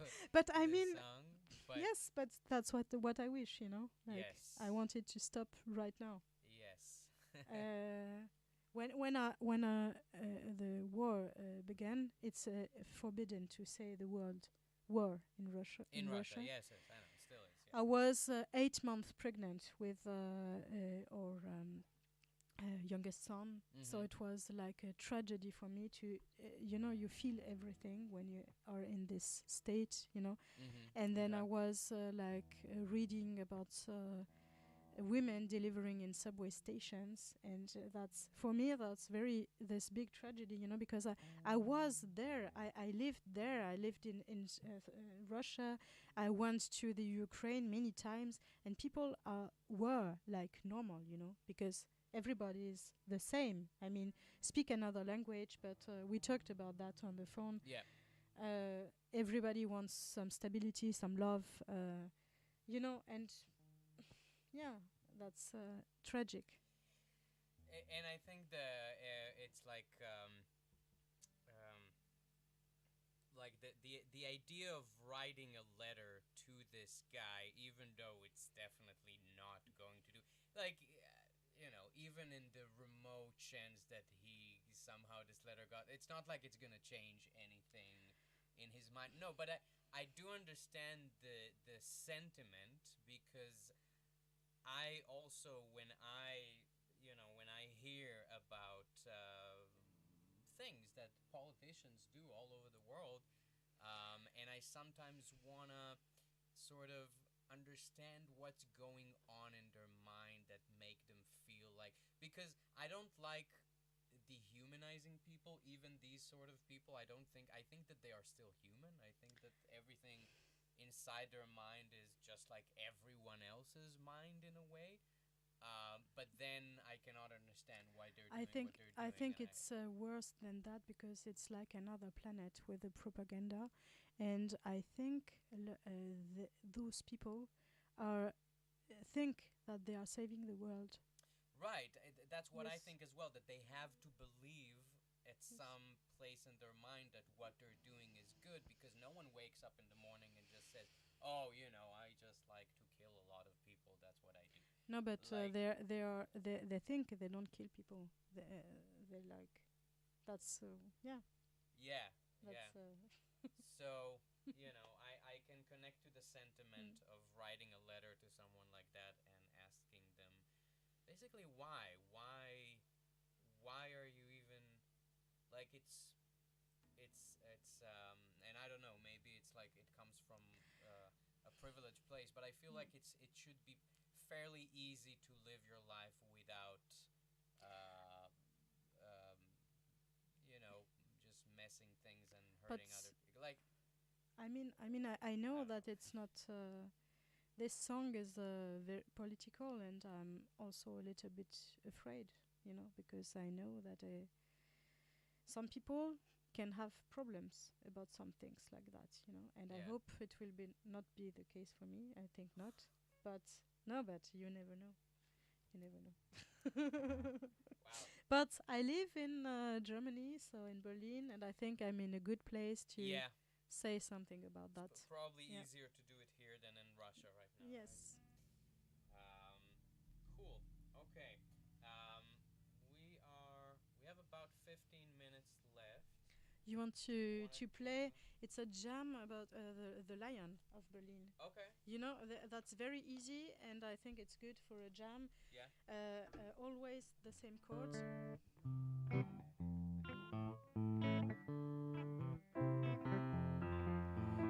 of But I the mean, song. But yes, but that's what I wish, you know. Like yes. I want it to stop right now. Yes. When the war began, it's forbidden to say the word war in Russia. In Russia, yes, yes, I know, it still is. Yeah. I was 8 months pregnant with our youngest son, so it was like a tragedy for me to, you know, you feel everything when you are in this state, you know. And then I was reading about women delivering in subway stations, and that's for me that's very this big tragedy, you know, because I was there, I lived there, I lived in Russia, I went to the Ukraine many times, and people were like normal, you know, because everybody is the same. I mean, speak another language, but we talked about that on the phone. Yeah. Everybody wants some stability, some love, you know, and yeah, that's tragic. And I think it's like the idea of writing a letter to this guy, even though it's definitely not going to do, like, you know, even in the remote chance that he somehow this letter got, it's not like it's gonna change anything in his mind. No, but I do understand the sentiment, because I also, when I, you know, when I hear about things that politicians do all over the world, and I I sometimes wanna sort of understand what's going on in their mind that make them feel like, because I don't like dehumanizing people, even these sort of people. I think that they are still human. I think that everything inside their mind is just like everyone else's mind in a way. But then I cannot understand why they're I doing what think they're I doing. think it's worse than that because it's like another planet with the propaganda, and I think those people are think that they are saving the world. Right, that's what I Yes. think as well. That they have to believe at Yes. some place in their mind that what they're doing is good, because no one wakes up in the morning and just says, "Oh, I just like to kill a lot of people. That's what I do." No, but Like, they think they don't kill people. They like that's yeah. yeah, yeah. That's So, I can connect to the sentiment mm. of writing a letter to someone like that and asking them basically why are you even like it's and I don't know, maybe it's like it comes from a privileged place, but I feel like it should be fairly easy to live your life without uh, um, just messing things and But hurting other people. Like, I I know don't know. that it's not. This song is very political, and I'm also a little bit afraid, because I know that some people can have problems about some things like that, and I Yeah. hope it will be not be the case for me. I think not, but no, but you never know. You never know. Wow. But I live in Germany, so in Berlin, and I think I'm in a good place to Yeah. say something about that. Probably Yeah. easier to do it here than in Russia right now, right? Yes. Um, cool. Okay. Um, we have about 15 minutes left. You want You to wanted play? to? It's a jam about the Lion of Berlin. Okay. That's very easy, and I think it's good for a jam. Yeah. Always the same chords.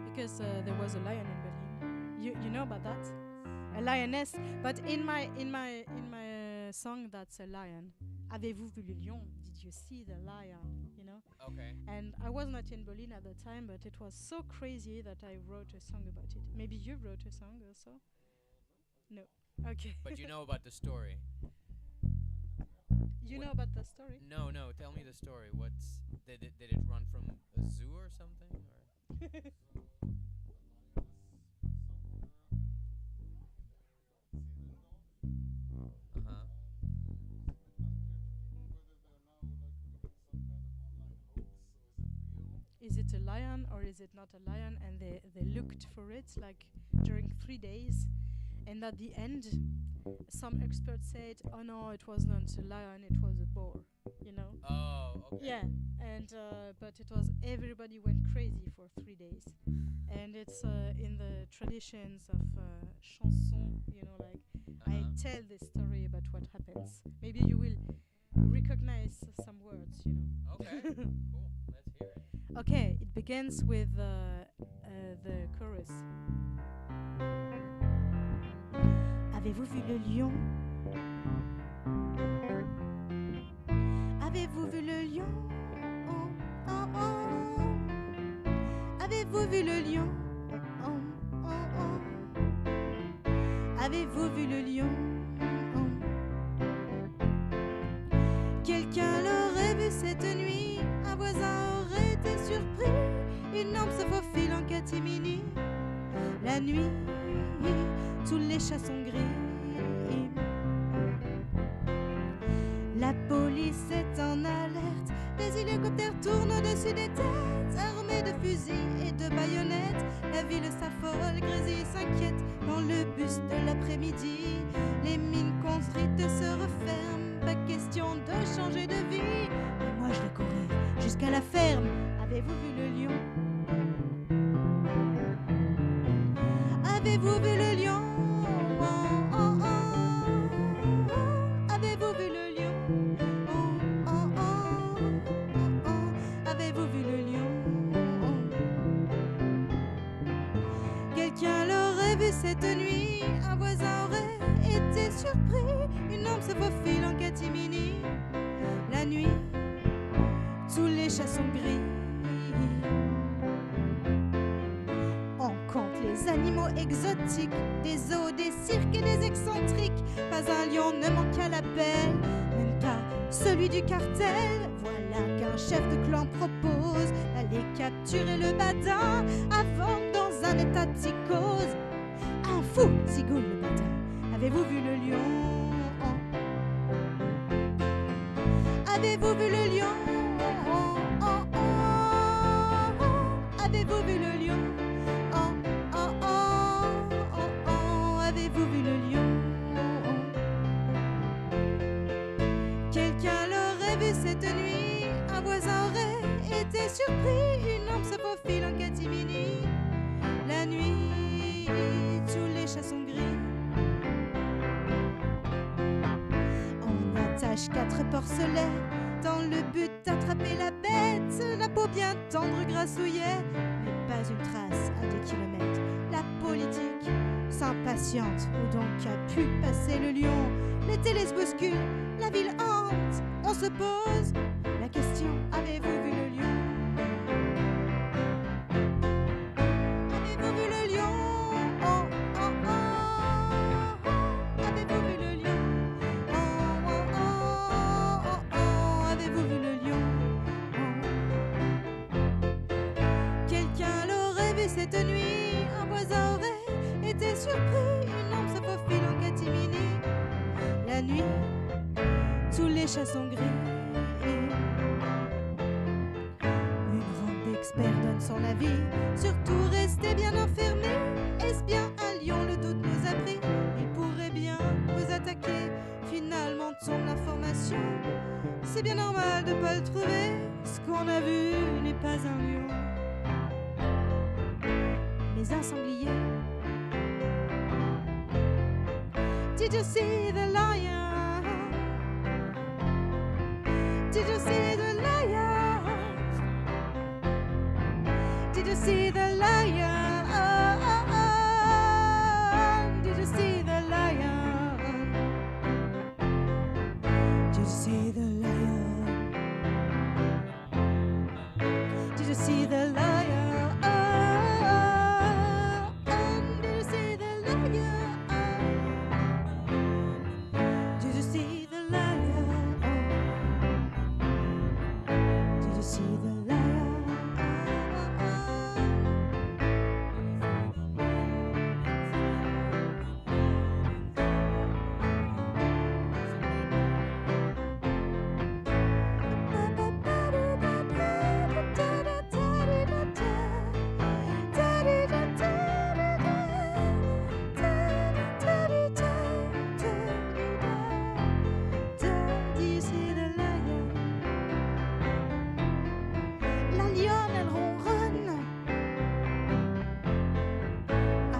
Because there was a lion in Berlin. You know about that? A lioness. But in my song, that's a lion. Avez-vous vu le lion? Did you see the lion? Okay. And I was not in Berlin at the time, but it was so crazy that I wrote a song about it. Maybe you wrote a song also? No. Okay. But you know about the story. You What- know about the story? No, no. Tell me the story. Did it run from a zoo or something? Or uh-huh. Is it a lion or is it not a lion? And they looked for it like during 3 days. And at the end, some experts said, "Oh no, it was not a lion, it was a boar." You know? Oh, okay. Yeah. And but it was everybody went crazy for 3 days. And it's in the traditions of chanson. Like I Uh-huh. tell this story about what happens. Maybe you will recognize some words. Okay. Cool. Let's hear it. Okay, it begins with the chorus. Avez-vous vu le lion? Avez-vous vu le lion? Oh, oh, oh. Avez-vous vu le lion? Oh, oh, oh. Avez-vous vu le lion? Oh. Quelqu'un l'aurait vu cette nuit, un voisin aurait été surpris, une ombre se faufile en catimini. La nuit, tous les chats sont gris. La police est en alerte, des hélicoptères tournent au-dessus des têtes, armés de fusils et de baïonnettes. La ville s'affole, grésille, s'inquiète. Dans le bus de l'après-midi, les mines construites se referment. Pas question de changer de vie. Mais moi je vais courir jusqu'à la ferme. Avez-vous vu le lion? Avez-vous vu le lion? Oh, oh, oh. Avez-vous vu le lion? Oh, oh, oh, oh, oh. Avez-vous vu le lion? aurait vu cette nuit, un voisin aurait été surpris. Une ombre se faufile en catimini. La nuit, tous les chats sont gris. On compte les animaux exotiques, des zoos, des cirques et des excentriques. Pas un lion ne manque à l'appel, même pas celui du cartel. Voilà qu'un chef de clan propose d'aller capturer le badin avant dans un état de psychose. Un fou, zigoule le badin. Avez-vous vu le lion? Avez-vous vu le lion? Avez-vous vu le lion? Avez-vous vu le lion? Quelqu'un l'aurait vu cette nuit, un voisin aurait été surpris. Une ombre se faufile en catimini. La nuit, tous les chats sont gris. On attache 4 porcelets dans le but d'attraper la bête. La peau bien tendre grassouillet, mais pas une trace à 2 kilomètres. La politique s'impatiente, où donc a pu passer le lion? Les télés se bousculent, la ville hante. On se pose la question, avez-vous vu le lion? Avez-vous vu le lion? Avez-vous vu le lion? Avez-vous vu le lion? Quelqu'un l'aurait vu cette nuit, un voisin aurait été surpris. Une ombre se faufile en catimini. La nuit, tous les chats sont gris. Une ronde d'experts donne son avis. Surtout restez bien enfermés. Est-ce bien un lion? Le doute nous a pris. Il pourrait bien vous attaquer. Finalement de son information, c'est bien normal de pas le trouver. Ce qu'on a vu n'est pas un lion, mais un sanglier. Did you see the lion? Did you see the lion? Did you see the lion? Did you see the lion? Did you see the lion? Did you see the lion? Did you see the lion? Did you see the lion? Did you see the lion?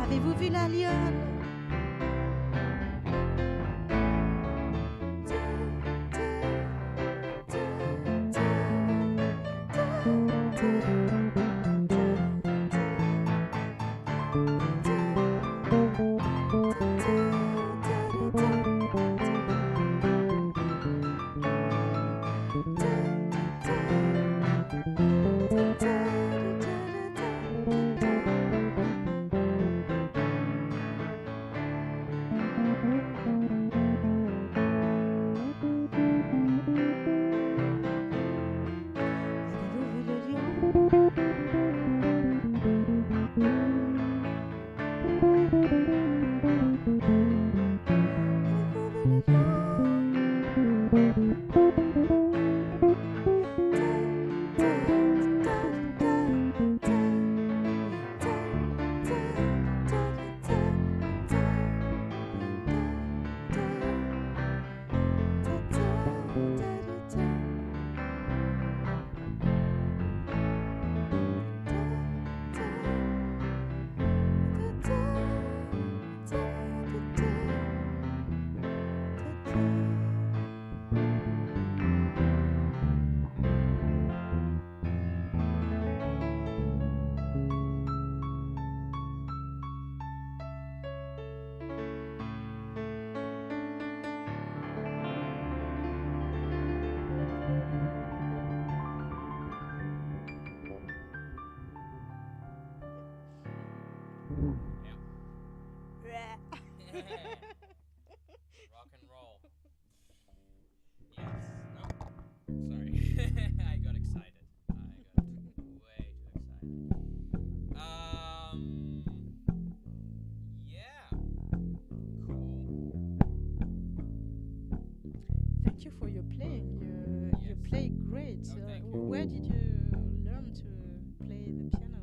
Avez-vous vu la lionne? Yeah. Rock and roll. Yes. Oh, sorry. I got excited. I got way too excited. Yeah. Cool. Thank you for your playing. You Yes. play great. Oh, thank you. Where did you learn to play the piano?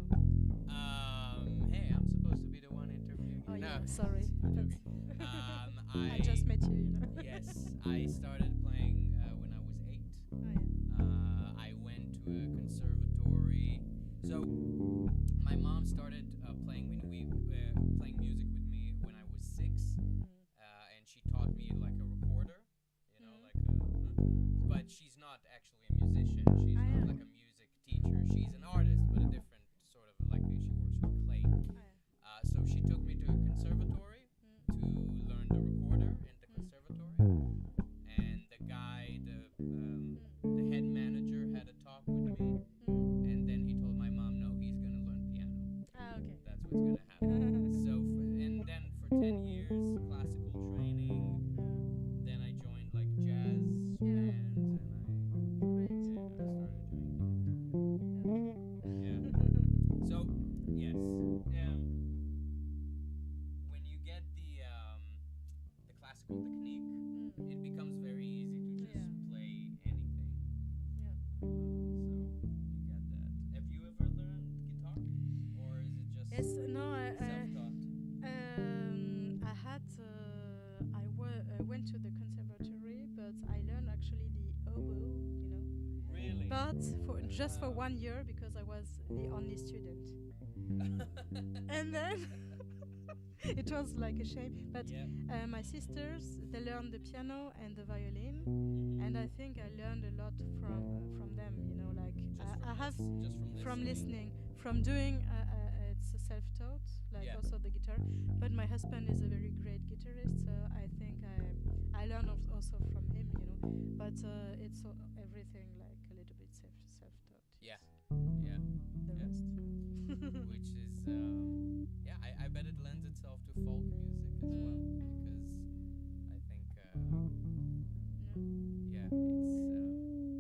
Hey, I'm supposed to be the one interviewing Oh you. yeah, No, sorry. I'm But joking. I just met you, you know. Yes, I started playing when I was 8. Oh, yeah. I went to a conservatory. So my mom started playing playing music with me when I was 6, and she taught me like a recorder, like but she's not actually a musician. She's Ah, not yeah. like a music teacher. She's an artist, but a different sort of like she works with clay. So she took me to a conservatory to learn the recorder in the conservatory, and the guy, the head manager, had a talk with me, and then he told my mom, no, he's gonna learn piano. Ah, okay. That's what's gonna happen. And then for 10 years, classical training. Then I joined like jazz bands, and Great. I started doing that. Yeah. So yes, when you get the classical technique, it becomes very easy to just play anything. Yeah. So you get that. Have you ever learned guitar, or is it just Yes, no, self-taught? I had I went to the conservatory, but I learned actually the oboe, you know. Really? But just for 1 year because I was the only student, and then it was like a shame. But Yeah. my sisters, they learned the piano and the violin, and I think I learned a lot from them. You know, like I have just from listening, from doing. It's self-taught, like Yeah. also the guitar. But my husband is a very great guitarist, so I think I learn also from him. You know, but it's everything like a little bit self-taught. Yeah. Yeah. The Yeah. rest. Which is I bet it lends itself to folk music as well, because I think Yeah. it's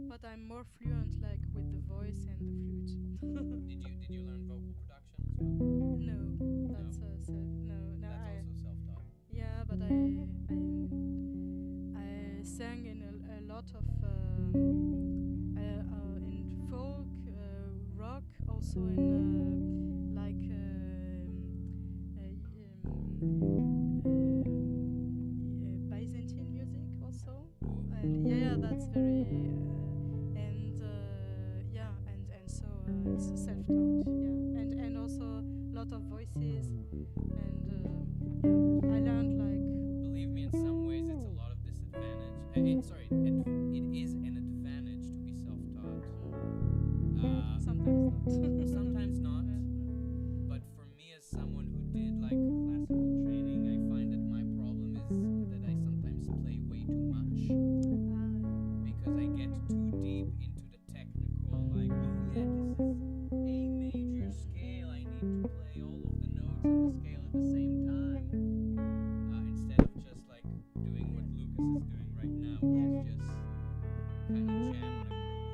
But I'm more fluent, like with the voice and the flute. did you learn vocal production as well? No, that's no. That's also self-taught. Yeah, but I sang in a lot of in folk, rock, also in like Byzantine music also. And yeah, that's very and so it's self-taught, yeah, and also lot of voices, and I learned like Believe me, in some ways it's a lot of disadvantage. It is an advantage to be self-taught. sometimes not. Sometimes not. But for me, as someone who did like classical training, I find that my problem is that I sometimes play way too much, because I get too deep into the technical, like, oh yeah, this is A major scale, I need to play all of the notes and the scale at the same time, instead of just like doing what Lucas is doing right now, which is just kind of jam on a groove.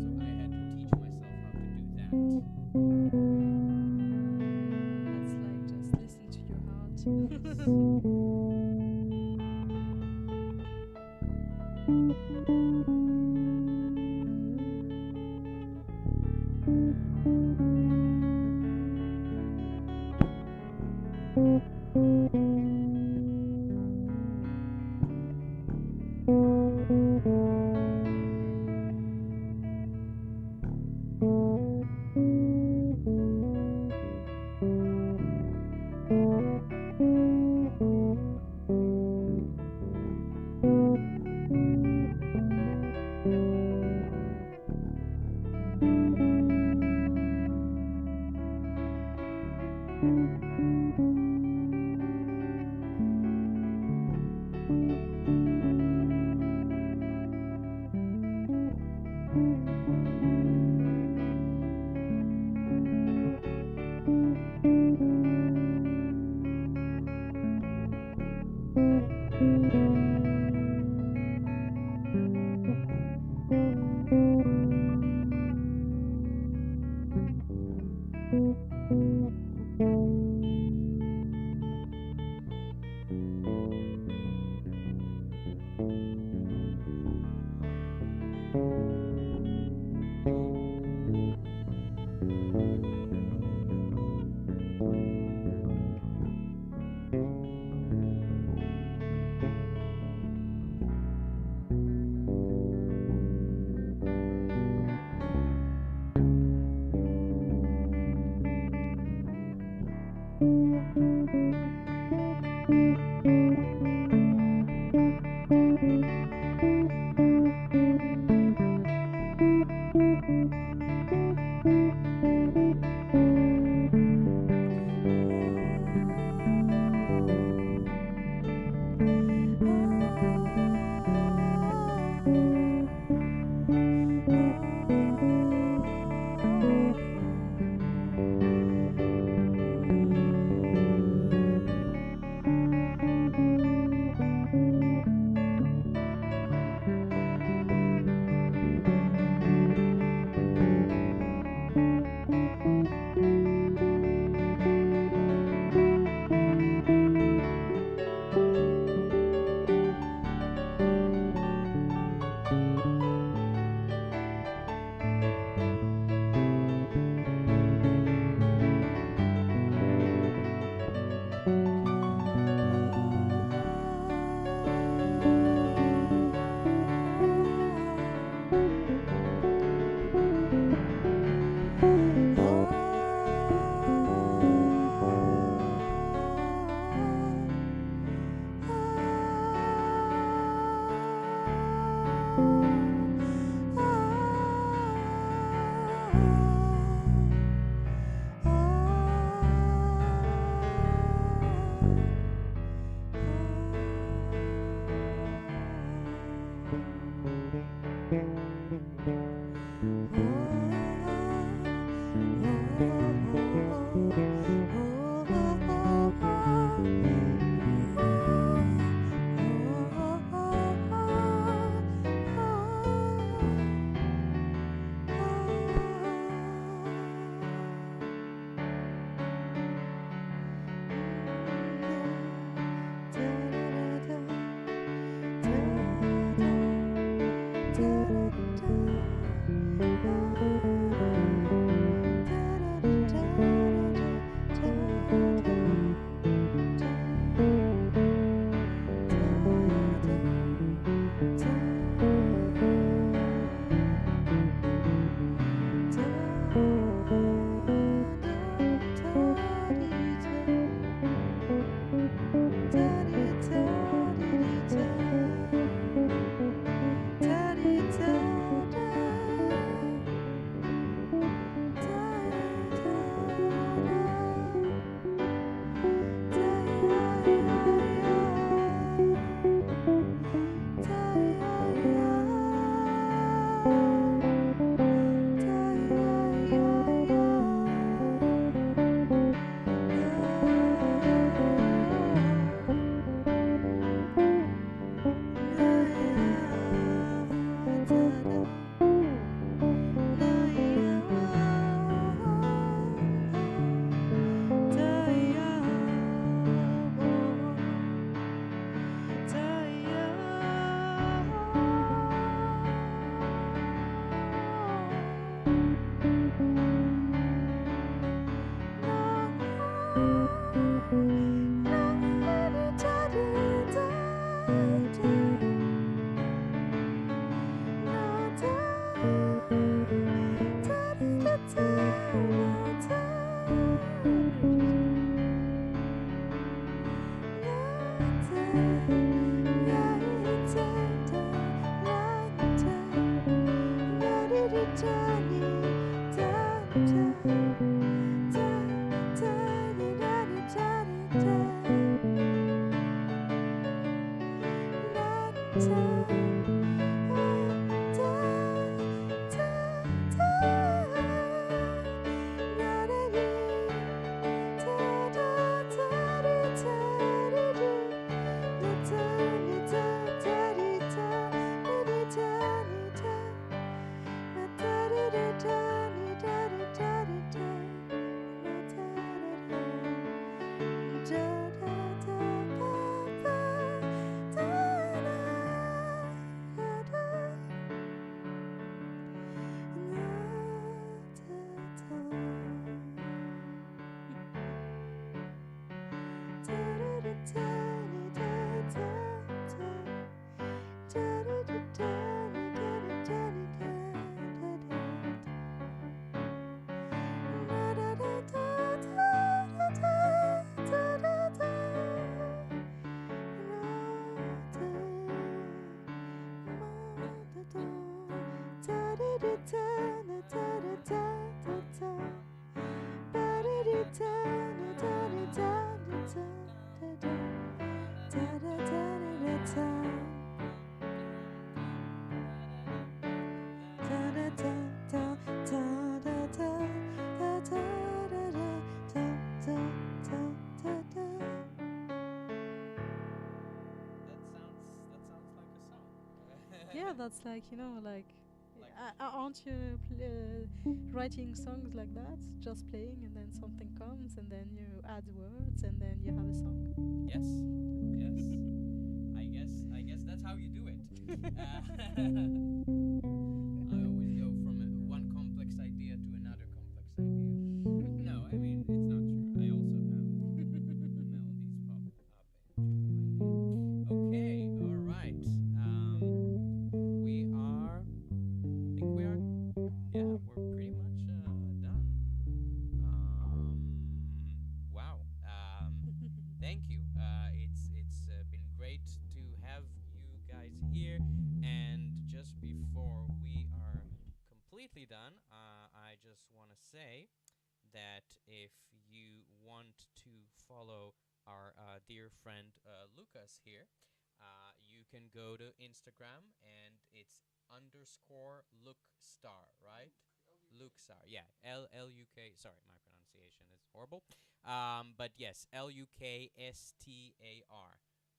So I had to teach myself how to do that. That's like just listen to your heart. Yeah, that's like, you know, like, Like aren't you writing songs like that? Just playing and then something comes and then you add words and then you have a song. yes, yes. I guess that's how you do it. I always go from one complex idea to another complex idea. No, I mean it's not true. I also have melodies popping up into my head. Okay, all right. We are. I think we are. Yeah, we're pretty much done. Wow. Thank you. It's been great to have you guys here. And just before we are completely done, I just want to say that if you want to follow our dear friend Lucas here, you can go to Instagram and it's underscore Lukstar, right? Lukstar, yeah, Luk. Sorry, my pronunciation is horrible. But yes, Lukastar.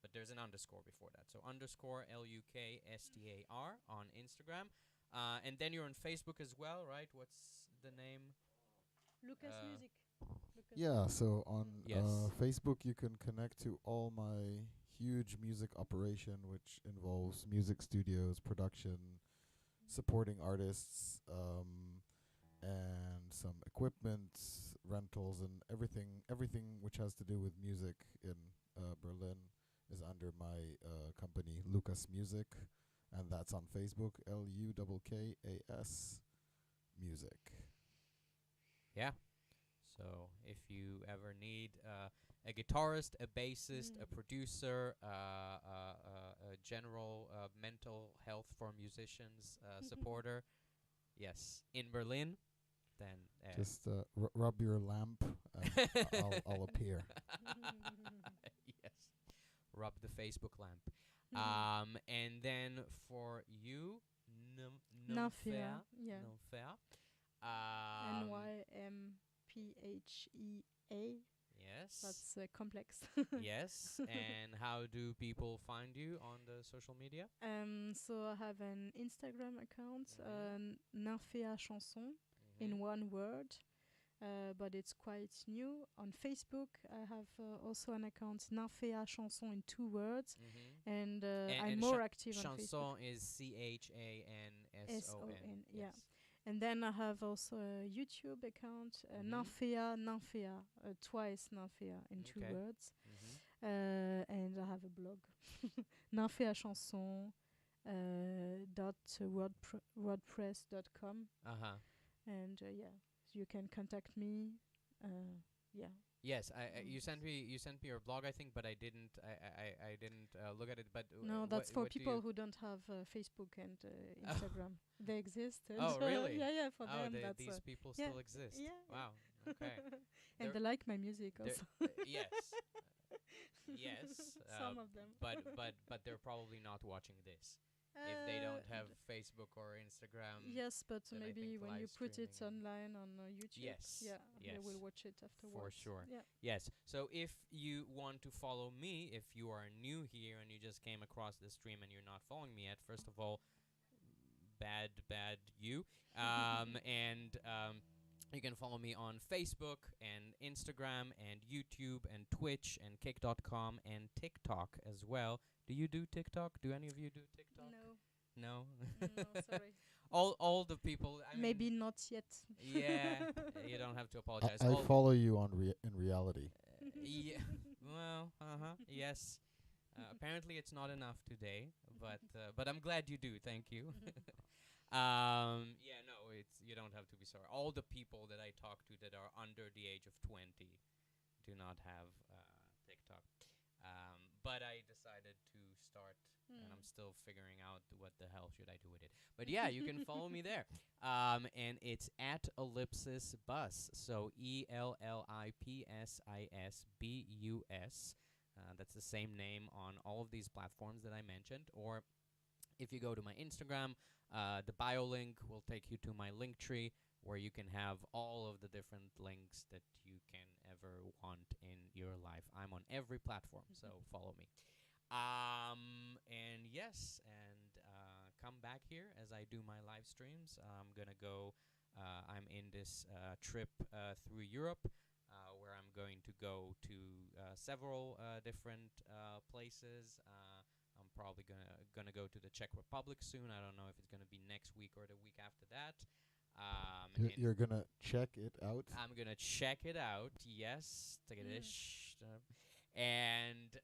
But there's an underscore before that, so underscore Lukastar on Instagram. And then you're on Facebook as well, right? What's the name? Lucas Music. Lucas Yeah, Music. so on Yes. Facebook you can connect to all my huge music operation, which involves music studios, production, supporting artists, and some equipment rentals and everything which has to do with music in Berlin is under my company Lucas Music, and that's on Facebook, LUKKAS Music. Yeah. So if you ever need a guitarist, a bassist, a producer, a general mental health for musicians supporter, yes, in Berlin, then Just rub your lamp, and I'll appear. yes, rub the Facebook lamp. And then for you, Nymphea, yeah. Nymphea. Nympphea. Yes. That's complex. Yes. And how do people find you on the social media? So I have an Instagram account, Nymphea Chanson, in one word, but it's quite new. On Facebook, I have also an account, Nymphea Chanson, in 2 words, and I'm more active on Facebook. Chanson is CHANSON. Yeah. And then I have also a YouTube account, Nymphea, twice Nymphea in 2 words. And I have a blog, Nymphea Chanson .wordpress.com. And yeah, you can contact me. Yeah. Yes, you sent me your blog, I think, but I didn't look at it. But no, that's for people who don't have Facebook and Instagram. They exist. Oh, really? Yeah, for them. That's these people still exist. Yeah. Wow. Okay. And they like my music also. Yes. Yes. Some of them. But they're probably not watching this. If they don't have Facebook or Instagram. Yes, but maybe when you put it online on YouTube, they will watch it afterwards. For sure. Yeah. Yes. So if you want to follow me, if you are new here and you just came across the stream and you're not following me yet, first of all, bad you. And you can follow me on Facebook and Instagram and YouTube and Twitch and Kick.com and TikTok as well. Do you do TikTok? Do any of you do TikTok? No. No? No, sorry. All the people. Maybe not yet. Yeah, you don't have to apologize. I follow you on in reality. Yeah. Well, yes. Apparently, it's not enough today, but I'm glad you do. Thank you. Yeah, no, you don't have to be sorry. All the people that I talk to that are under the age of 20 do not have TikTok. But I decided to start, and I'm still figuring out what the hell should I do with it. But yeah, you can follow me there. And it's at Ellipsis Bus. So ELLIPSISBUS. That's the same name on all of these platforms that I mentioned. Or if you go to my Instagram, the bio link will take you to my link tree, where you can have all of the different links that you can ever want in your life. I'm on every platform, so follow me. And yes, and come back here as I do my live streams. I'm gonna go. I'm in this trip through Europe, where I'm going to go to several different places. I'm probably gonna go to the Czech Republic soon. I don't know if it's gonna be next week or the week after that. You're gonna check it out? I'm gonna check it out. Yes, and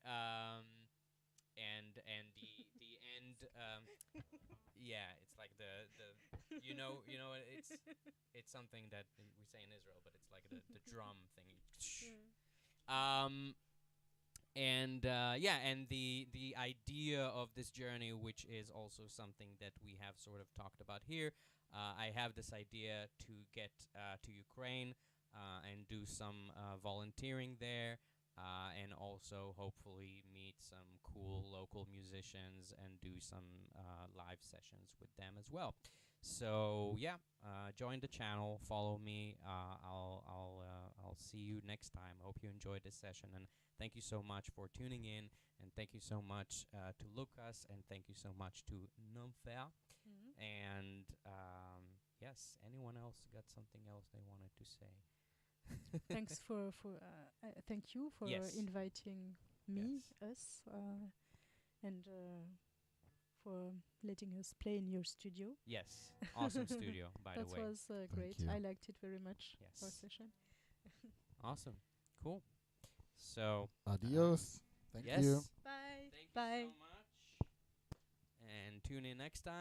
the end. Yeah, it's like the you know it's something that we say in Israel, but it's like the drum thing. And the idea of this journey, which is also something that we have sort of talked about here. I have this idea to get to Ukraine and do some volunteering there, and also hopefully meet some cool local musicians and do some live sessions with them as well. So yeah, join the channel, follow me. I'll see you next time. I hope you enjoyed this session, and thank you so much for tuning in, and thank you so much to Lucas, and thank you so much to Nymphea. And yes, anyone else got something else they wanted to say? Thanks thank you for inviting me, us, and for letting us play in your studio. Yes, awesome studio, by the That way. was great. you. I liked it very much. Our Yes. session. Awesome. Cool. So, Adios. Thank yes. you. Bye. Thank you Bye. so much. And tune in next time.